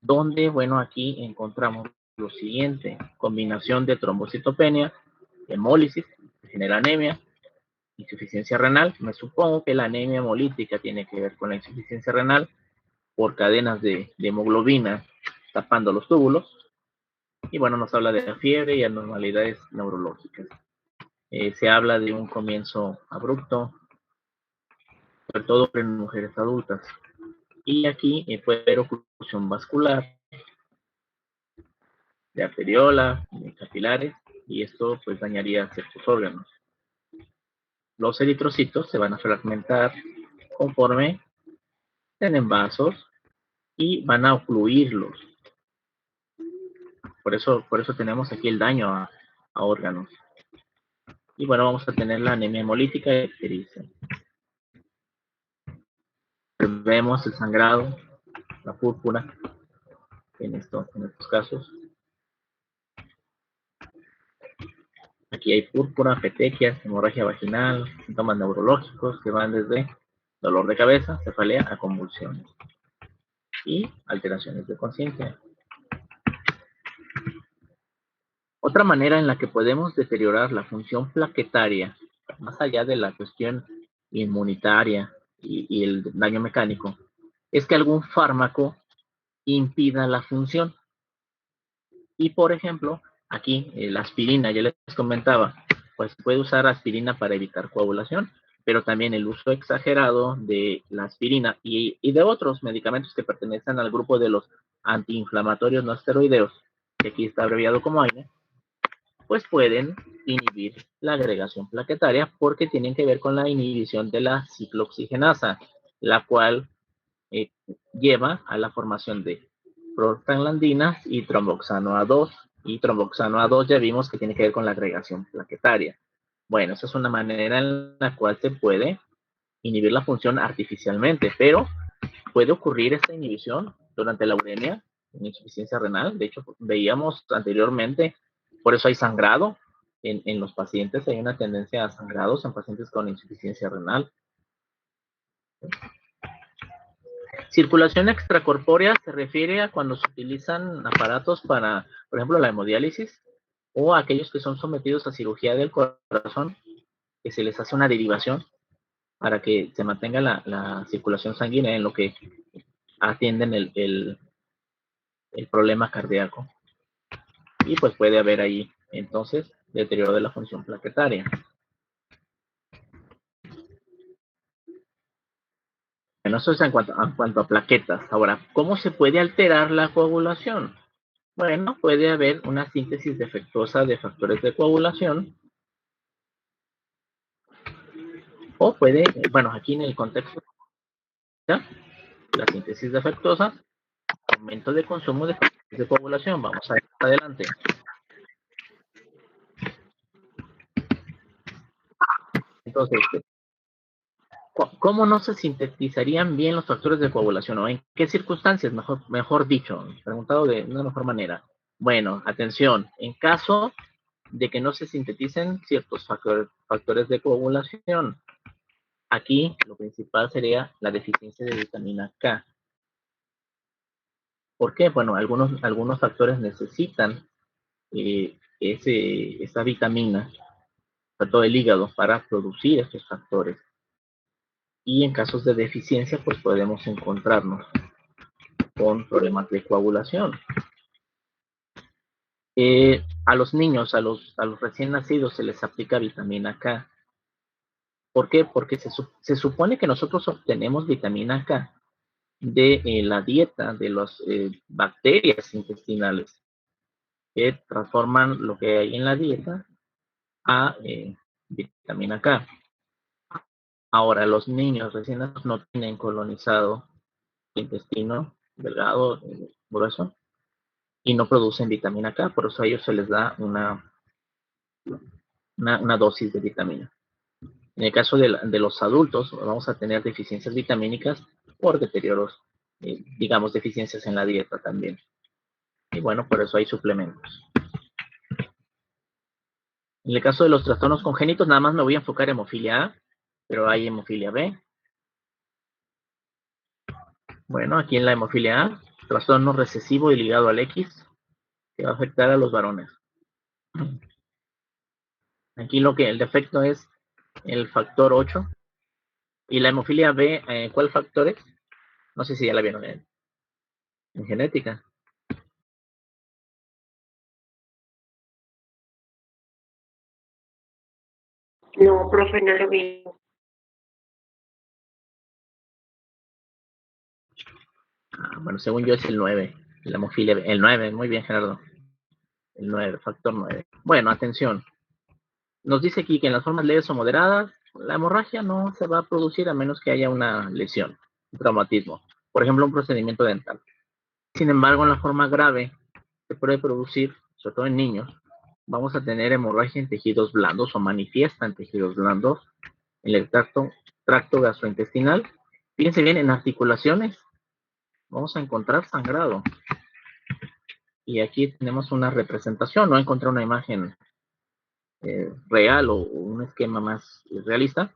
donde, bueno, aquí encontramos lo siguiente: combinación de trombocitopenia, hemólisis, que genera anemia, insuficiencia renal. Me supongo que la anemia hemolítica tiene que ver con la insuficiencia renal por cadenas de hemoglobina tapando los túbulos. Y bueno, nos habla de la fiebre y anormalidades neurológicas. Se habla de un comienzo abrupto, sobre todo en mujeres adultas. Y aquí puede haber oclusión vascular, de arteriola, de capilares, y esto pues dañaría ciertos órganos. Los eritrocitos se van a fragmentar conforme tienen vasos y van a ocluirlos. Por eso tenemos aquí el daño a órganos. Y bueno, vamos a tener la anemia hemolítica y ictericia. Vemos el sangrado, la púrpura en estos casos. Aquí hay púrpura, petequias, hemorragia vaginal, síntomas neurológicos que van desde dolor de cabeza, cefalea a convulsiones y alteraciones de conciencia. Otra manera en la que podemos deteriorar la función plaquetaria, más allá de la cuestión inmunitaria y el daño mecánico, es que algún fármaco impida la función. Y por ejemplo, aquí la aspirina, ya les comentaba, pues se puede usar aspirina para evitar coagulación, pero también el uso exagerado de la aspirina y de otros medicamentos que pertenecen al grupo de los antiinflamatorios no esteroideos, que aquí está abreviado como AINE, pues pueden inhibir la agregación plaquetaria porque tienen que ver con la inhibición de la ciclooxigenasa, la cual lleva a la formación de prostaglandinas y tromboxano A2. Y tromboxano A2 ya vimos que tiene que ver con la agregación plaquetaria. Bueno, esa es una manera en la cual se puede inhibir la función artificialmente, pero puede ocurrir esta inhibición durante la uremia, en insuficiencia renal. De hecho, veíamos anteriormente, por eso hay sangrado en los pacientes, hay una tendencia a sangrados en pacientes con insuficiencia renal. Circulación extracorpórea se refiere a cuando se utilizan aparatos para, por ejemplo, la hemodiálisis o aquellos que son sometidos a cirugía del corazón, que se les hace una derivación para que se mantenga la circulación sanguínea en lo que atienden el problema cardíaco. Y pues puede haber ahí, entonces, deterioro de la función plaquetaria. Bueno, eso es en cuanto a plaquetas. Ahora, ¿cómo se puede alterar la coagulación? Bueno, puede haber una síntesis defectuosa de factores de coagulación. O puede, bueno, aquí en el contexto, ¿ya? La síntesis defectuosa, aumento de consumo de factores de coagulación. Vamos a ver adelante. Entonces, ¿cómo no se sintetizarían bien los factores de coagulación? ¿O en qué circunstancias, mejor dicho? Preguntado de una mejor manera. Bueno, atención, en caso de que no se sinteticen ciertos factores de coagulación, aquí lo principal sería la deficiencia de vitamina K. ¿Por qué? Bueno, algunos factores necesitan esa vitamina, sobre todo el hígado, para producir estos factores. Y en casos de deficiencia, pues podemos encontrarnos con problemas de coagulación. A los niños, a los recién nacidos, se les aplica vitamina K. ¿Por qué? Porque se supone que nosotros obtenemos vitamina K de la dieta de las bacterias intestinales que transforman lo que hay en la dieta a vitamina K. Ahora, los niños recién nacidos no tienen colonizado el intestino delgado, grueso, y no producen vitamina K, por eso a ellos se les da una dosis de vitamina. En el caso de los adultos, vamos a tener deficiencias vitamínicas por deterioros, digamos, deficiencias en la dieta también. Y bueno, por eso hay suplementos. En el caso de los trastornos congénitos, nada más me voy a enfocar en hemofilia A, pero hay hemofilia B. Bueno, aquí en la hemofilia A, trastorno recesivo y ligado al X, que va a afectar a los varones. Aquí el defecto es el factor 8. Y la hemofilia B, ¿cuál factor es? No sé si ya la vieron en genética. No, profe, no lo vi. Bueno, según yo es el 9. La hemofilia B. El 9, muy bien, Gerardo. El 9, factor 9. Bueno, atención. Nos dice aquí que en las formas leves o moderadas, la hemorragia no se va a producir a menos que haya una lesión, un traumatismo. Por ejemplo, un procedimiento dental. Sin embargo, en la forma grave, se puede producir, sobre todo en niños, vamos a tener hemorragia en tejidos blandos o manifiesta en tejidos blandos, en el tracto gastrointestinal. Fíjense bien, en articulaciones vamos a encontrar sangrado. Y aquí tenemos una representación, no encontré una imagen real o un esquema más realista,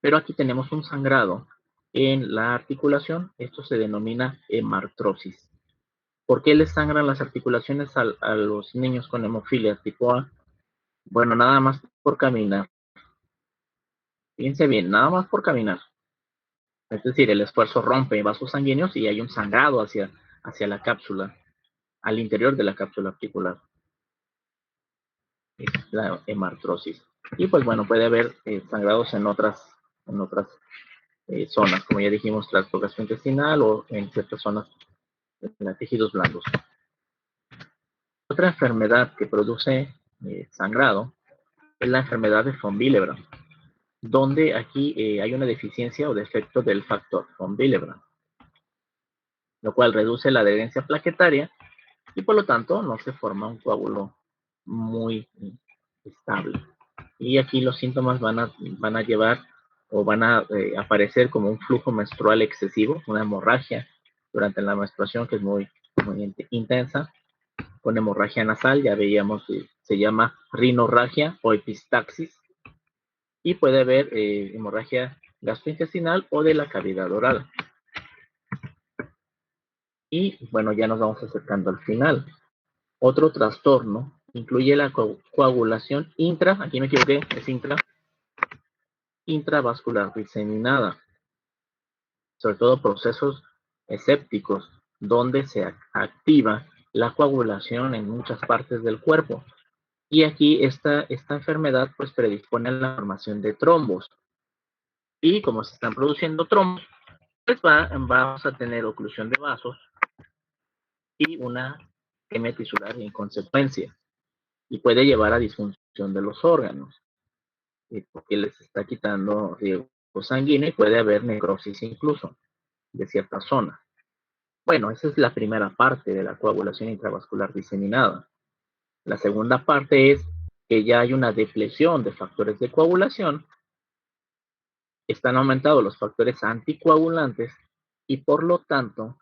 pero aquí tenemos un sangrado en la articulación. Esto se denomina hemartrosis. ¿Por qué les sangran las articulaciones a los niños con hemofilia tipo A? Bueno, nada más por caminar. Fíjense bien, nada más por caminar. Es decir, el esfuerzo rompe vasos sanguíneos y hay un sangrado hacia la cápsula, al interior de la cápsula articular. Es la hemartrosis. Y pues bueno, puede haber sangrados en otras zonas, como ya dijimos, tracto gastrointestinal o en ciertas zonas de tejidos blandos. Otra enfermedad que produce sangrado es la enfermedad de von Willebrand, donde aquí hay una deficiencia o defecto del factor von Willebrand, lo cual reduce la adherencia plaquetaria y por lo tanto no se forma un coágulo muy estable. Y aquí los síntomas van a llevar o van a aparecer como un flujo menstrual excesivo, una hemorragia durante la menstruación que es muy intensa, con hemorragia nasal, ya veíamos, se llama rinorragia o epistaxis, y puede haber hemorragia gastrointestinal o de la cavidad oral. Y bueno, ya nos vamos acercando al final. Otro trastorno incluye la coagulación aquí me equivoqué, es intravascular diseminada, sobre todo procesos escépticos, donde se activa la coagulación en muchas partes del cuerpo. Y aquí esta enfermedad pues predispone a la formación de trombos. Y como se están produciendo trombos, pues vamos a tener oclusión de vasos y una isquemia tisular en consecuencia. Y puede llevar a disfunción de los órganos, porque les está quitando riego sanguíneo y puede haber necrosis incluso de cierta zona. Bueno, esa es la primera parte de la coagulación intravascular diseminada. La segunda parte es que ya hay una depleción de factores de coagulación, están aumentados los factores anticoagulantes y por lo tanto,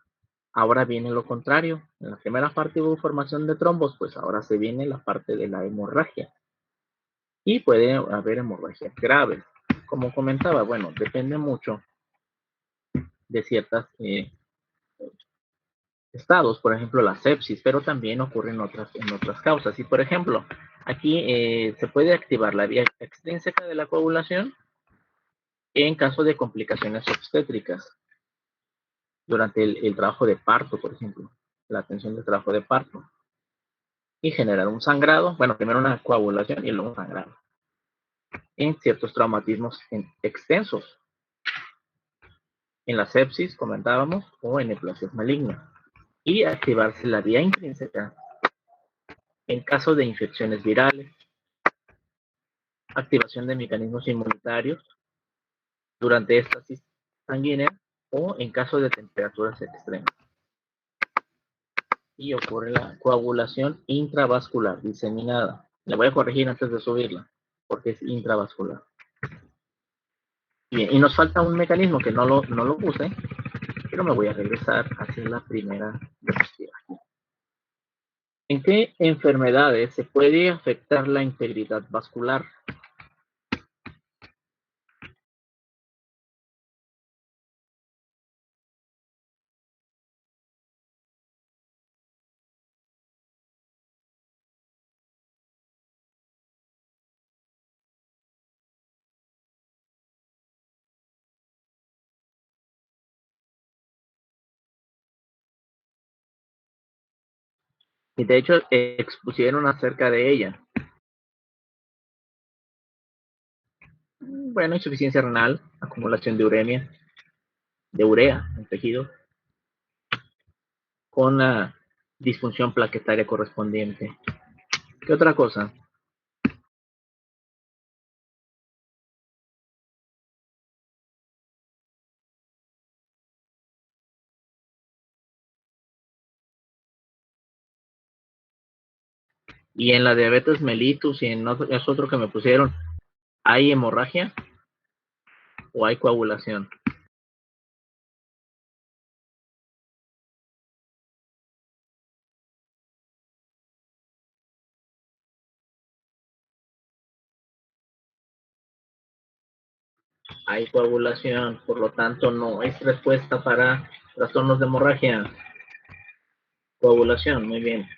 ahora viene lo contrario. En la primera parte hubo formación de trombos, pues ahora se viene la parte de la hemorragia. Y puede haber hemorragias graves. Como comentaba, bueno, depende mucho de ciertos estados, por ejemplo la sepsis, pero también ocurre en otras causas. Y por ejemplo, aquí se puede activar la vía extrínseca de la coagulación en caso de complicaciones obstétricas durante el trabajo de parto, por ejemplo, la atención del trabajo de parto, y generar un sangrado, bueno, primero una coagulación y luego un sangrado, en ciertos traumatismos extensos. en la sepsis, comentábamos, o en neoplasias malignas, y activarse la vía intrínseca en caso de infecciones virales, activación de mecanismos inmunitarios durante éstasis sanguínea o en caso de temperaturas extremas. Y ocurre la coagulación intravascular diseminada. La voy a corregir antes de subirla, porque es intravascular. Bien, y nos falta un mecanismo que no lo puse, pero me voy a regresar hacia la primera diapositiva. ¿En qué enfermedades se puede afectar la integridad vascular? Y de hecho expusieron acerca de ella. Bueno, insuficiencia renal, acumulación de urea en tejido, con la disfunción plaquetaria correspondiente. ¿Qué otra cosa? Y en la diabetes mellitus y en otro, es otro que me pusieron, ¿hay hemorragia o hay coagulación? Hay coagulación, por lo tanto no es respuesta para trastornos de hemorragia. Coagulación, muy bien.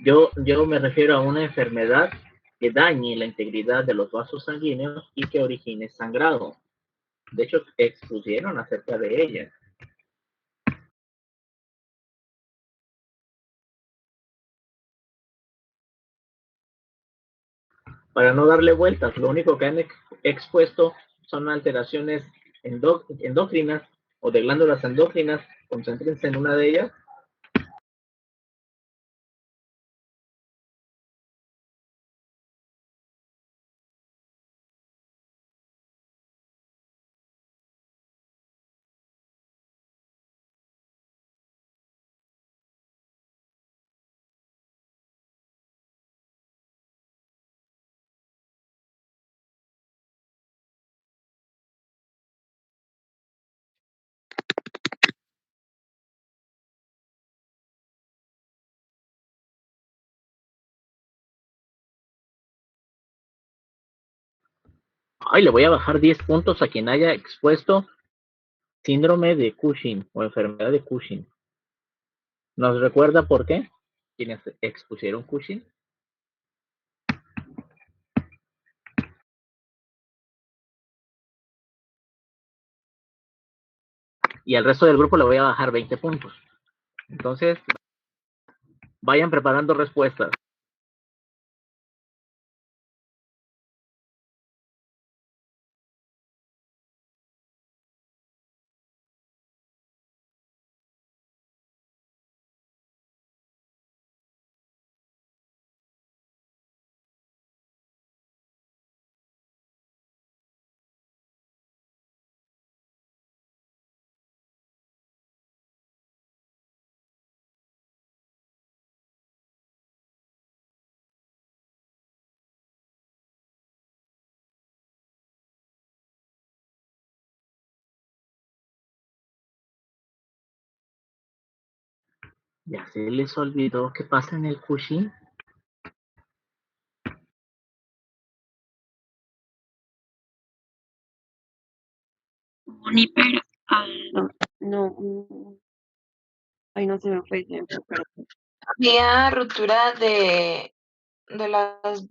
Yo me refiero a una enfermedad que dañe la integridad de los vasos sanguíneos y que origine sangrado. De hecho, expusieron acerca de ella. Para no darle vueltas, lo único que han expuesto son alteraciones endócrinas o de glándulas endócrinas. Concéntrense en una de ellas. Ay, le voy a bajar 10 puntos a quien haya expuesto síndrome de Cushing o enfermedad de Cushing. ¿Nos recuerda por qué? ¿Quienes expusieron Cushing? Y al resto del grupo le voy a bajar 20 puntos. Entonces, vayan preparando respuestas. Ya se les olvidó qué pasa en el Cushing. Juniper, no, ay, no se me fue, pero Había ruptura de las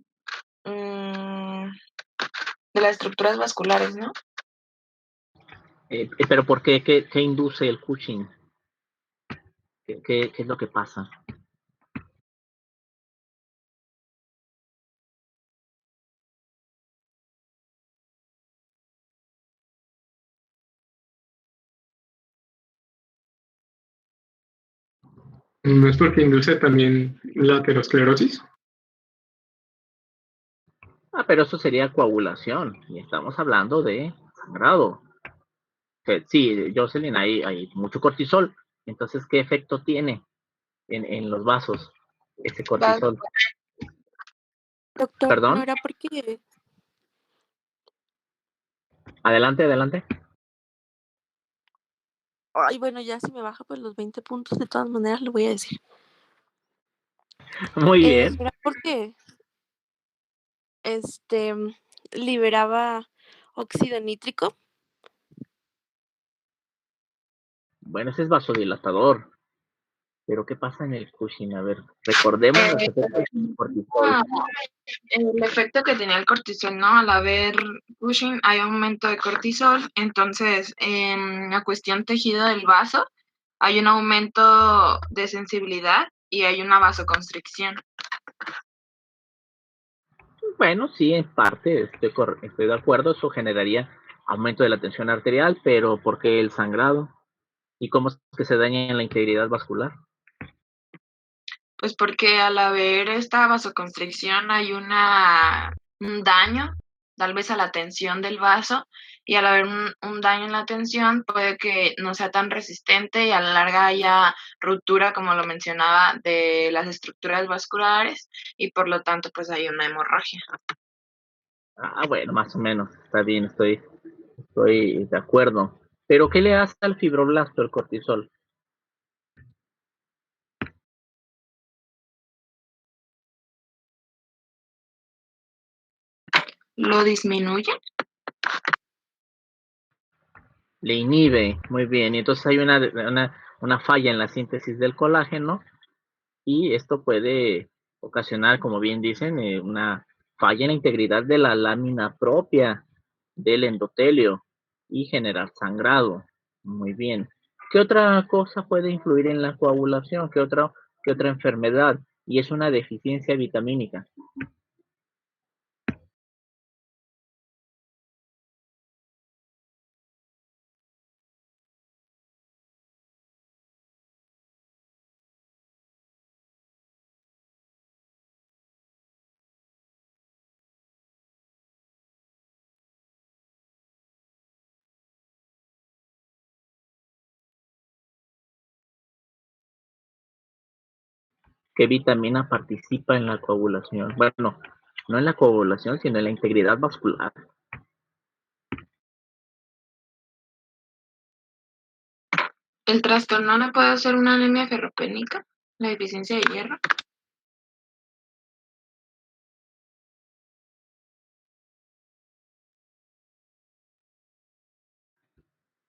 mm, de las estructuras vasculares, ¿no? Pero ¿por qué? ¿Qué induce el Cushing? ¿Qué es lo que pasa? ¿No es porque induce también la aterosclerosis? Pero eso sería coagulación y estamos hablando de sangrado. Sí, Jocelyn, hay mucho cortisol. Entonces, ¿qué efecto tiene en los vasos ese cortisol? Doctor, ¿Perdón? ¿no era porque Adelante, adelante. ay, bueno, ya si me baja pues los 20 puntos, de todas maneras le voy a decir? Muy bien. ¿No era porque liberaba óxido nítrico? Bueno, ese es vasodilatador. Pero ¿qué pasa en el Cushing? A ver, recordemos los efectos del cortisol. El efecto que tenía el cortisol, ¿no? Al haber Cushing hay aumento de cortisol, entonces en la cuestión tejido del vaso hay un aumento de sensibilidad y hay una vasoconstricción. Bueno, sí, en parte estoy de acuerdo. Eso generaría aumento de la tensión arterial, pero ¿por qué el sangrado? ¿Y cómo es que se daña la integridad vascular? Pues porque al haber esta vasoconstricción hay un daño, tal vez a la tensión del vaso, y al haber un daño en la tensión puede que no sea tan resistente y a la larga haya ruptura, como lo mencionaba, de las estructuras vasculares y por lo tanto pues hay una hemorragia. Bueno, más o menos. Está bien, estoy de acuerdo. Pero ¿qué le hace al fibroblasto el cortisol? ¿Lo disminuye? Le inhibe, muy bien. Y entonces hay una falla en la síntesis del colágeno y esto puede ocasionar, como bien dicen, una falla en la integridad de la lámina propia del endotelio y generar sangrado. Muy bien. ¿Qué otra cosa puede influir en la coagulación? ¿Qué otra enfermedad? Y es una deficiencia vitamínica. ¿Qué vitamina participa en la coagulación? Bueno, no en la coagulación, sino en la integridad vascular. ¿El trastorno no puede ser una anemia ferropénica? ¿La deficiencia de hierro?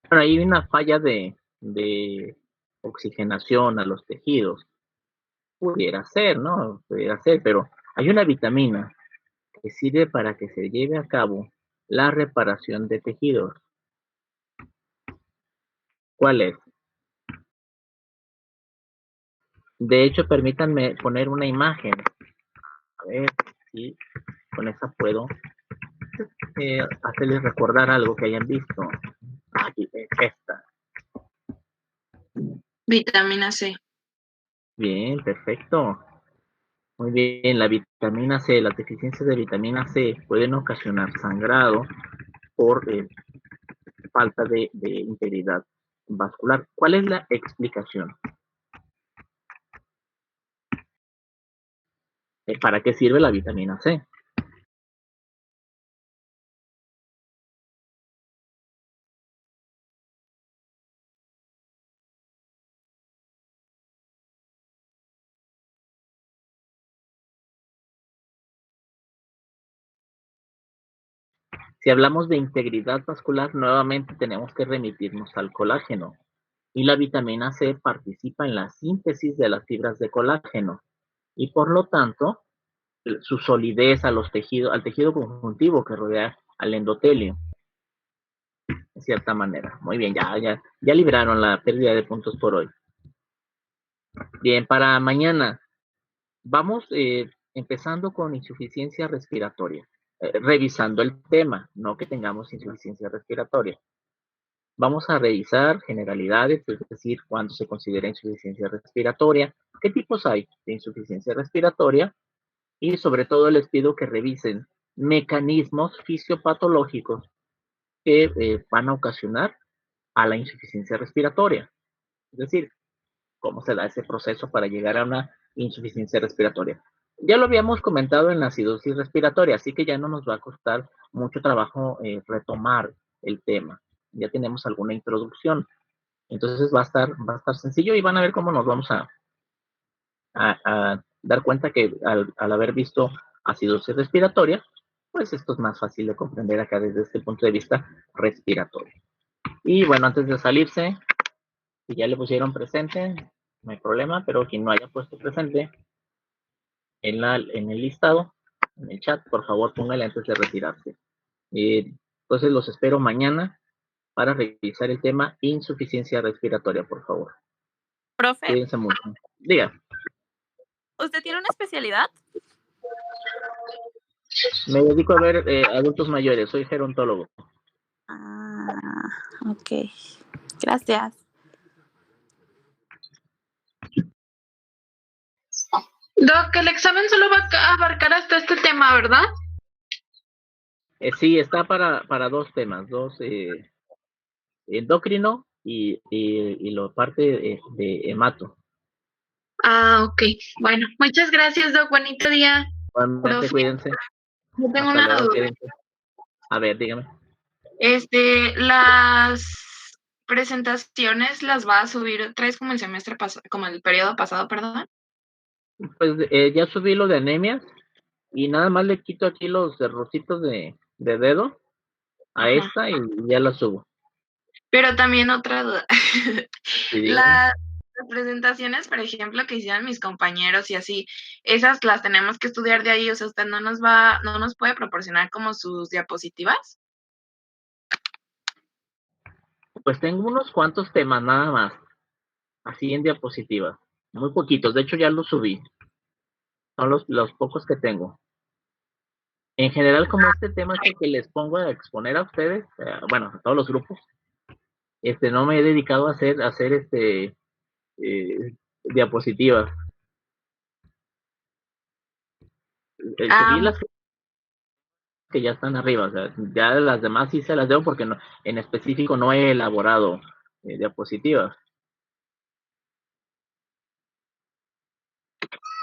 Pero hay una falla de oxigenación a los tejidos. Pudiera ser, ¿no? Pudiera ser, pero hay una vitamina que sirve para que se lleve a cabo la reparación de tejidos. ¿Cuál es? De hecho, permítanme poner una imagen. A ver si con esa puedo hacerles recordar algo que hayan visto. Aquí, esta. Vitamina C. Bien, perfecto. Muy bien, la vitamina C, las deficiencias de vitamina C pueden ocasionar sangrado por falta de integridad vascular. ¿Cuál es la explicación? ¿Para qué sirve la vitamina C? Si hablamos de integridad vascular, nuevamente tenemos que remitirnos al colágeno. Y la vitamina C participa en la síntesis de las fibras de colágeno. Y por lo tanto, su solidez al tejido conjuntivo que rodea al endotelio, de cierta manera. Muy bien, ya libraron la pérdida de puntos por hoy. Bien, para mañana, vamos empezando con insuficiencia respiratoria. Revisando el tema, no que tengamos insuficiencia respiratoria. vamos a revisar generalidades, es decir, cuándo se considera insuficiencia respiratoria, qué tipos hay de insuficiencia respiratoria, y sobre todo les pido que revisen mecanismos fisiopatológicos que van a ocasionar a la insuficiencia respiratoria. Es decir, cómo se da ese proceso para llegar a una insuficiencia respiratoria. Ya lo habíamos comentado en la acidosis respiratoria, así que ya no nos va a costar mucho trabajo retomar el tema. Ya tenemos alguna introducción. Entonces va a estar sencillo y van a ver cómo nos vamos a dar cuenta que al haber visto acidosis respiratoria, pues esto es más fácil de comprender acá desde este punto de vista respiratorio. Y bueno, antes de salirse, si ya le pusieron presente, no hay problema, pero quien no haya puesto presente en el listado, en el chat, por favor póngale antes de retirarse. Entonces los espero mañana para revisar el tema insuficiencia respiratoria, por favor. Profe, Cuídense mucho. Diga. ¿usted tiene una especialidad? Me dedico a ver adultos mayores, soy gerontólogo. Ah, ok. Gracias. Doc, el examen solo va a abarcar hasta este tema, ¿verdad? Sí, está para dos temas, endocrino y la parte de hemato. Ah, ok. Bueno, muchas gracias, Doc. Bonito día. Igualmente, Profe, cuídense. yo tengo Hasta una luego, duda. cuídense. A ver, dígame. Las presentaciones las va a subir otra vez como el semestre pasado, como el periodo pasado, perdón. Pues ya subí lo de anemias y nada más le quito aquí los rositos de dedo a Ajá. esta y ya la subo. Pero también otra duda. Sí, dígame. Las presentaciones, por ejemplo, que hicieron mis compañeros y así, esas las tenemos que estudiar de ahí, o sea, usted no nos puede proporcionar como sus diapositivas. Pues tengo unos cuantos temas nada más, así en diapositivas, muy poquitos, de hecho ya los subí, son los pocos que tengo. En general, como este tema es el que les pongo a exponer a ustedes, bueno, a todos los grupos, no me he dedicado a hacer diapositivas. Subí las que ya están arriba, o sea, ya las demás sí se las debo porque no, en específico no he elaborado diapositivas.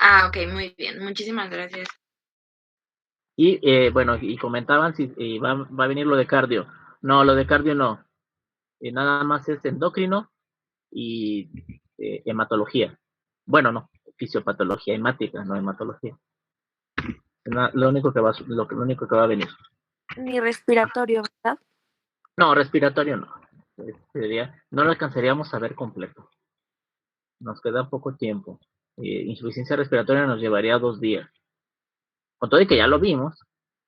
Ah, ok, muy bien, muchísimas gracias. Y bueno, y comentaban si va a venir lo de cardio. No, lo de cardio no. Nada más es endocrino y hematología. Bueno, no, fisiopatología hemática, no hematología. Lo único que va a venir. Ni respiratorio, ¿verdad? No, respiratorio no. No lo alcanzaríamos a ver completo. Nos queda poco tiempo. Insuficiencia respiratoria nos llevaría 2 días. Con todo y que ya lo vimos,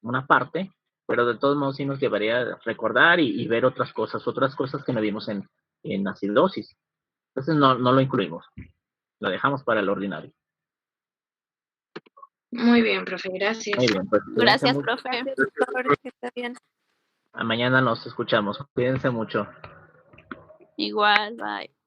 una parte, pero de todos modos sí nos llevaría a recordar y ver otras cosas que no vimos en acidosis. Entonces no lo incluimos. Lo dejamos para el ordinario. Muy bien, profe, gracias. Muy bien, pues Gracias, mucho. profe. Doctor, que esté bien. Mañana nos escuchamos. Cuídense mucho. Igual, bye.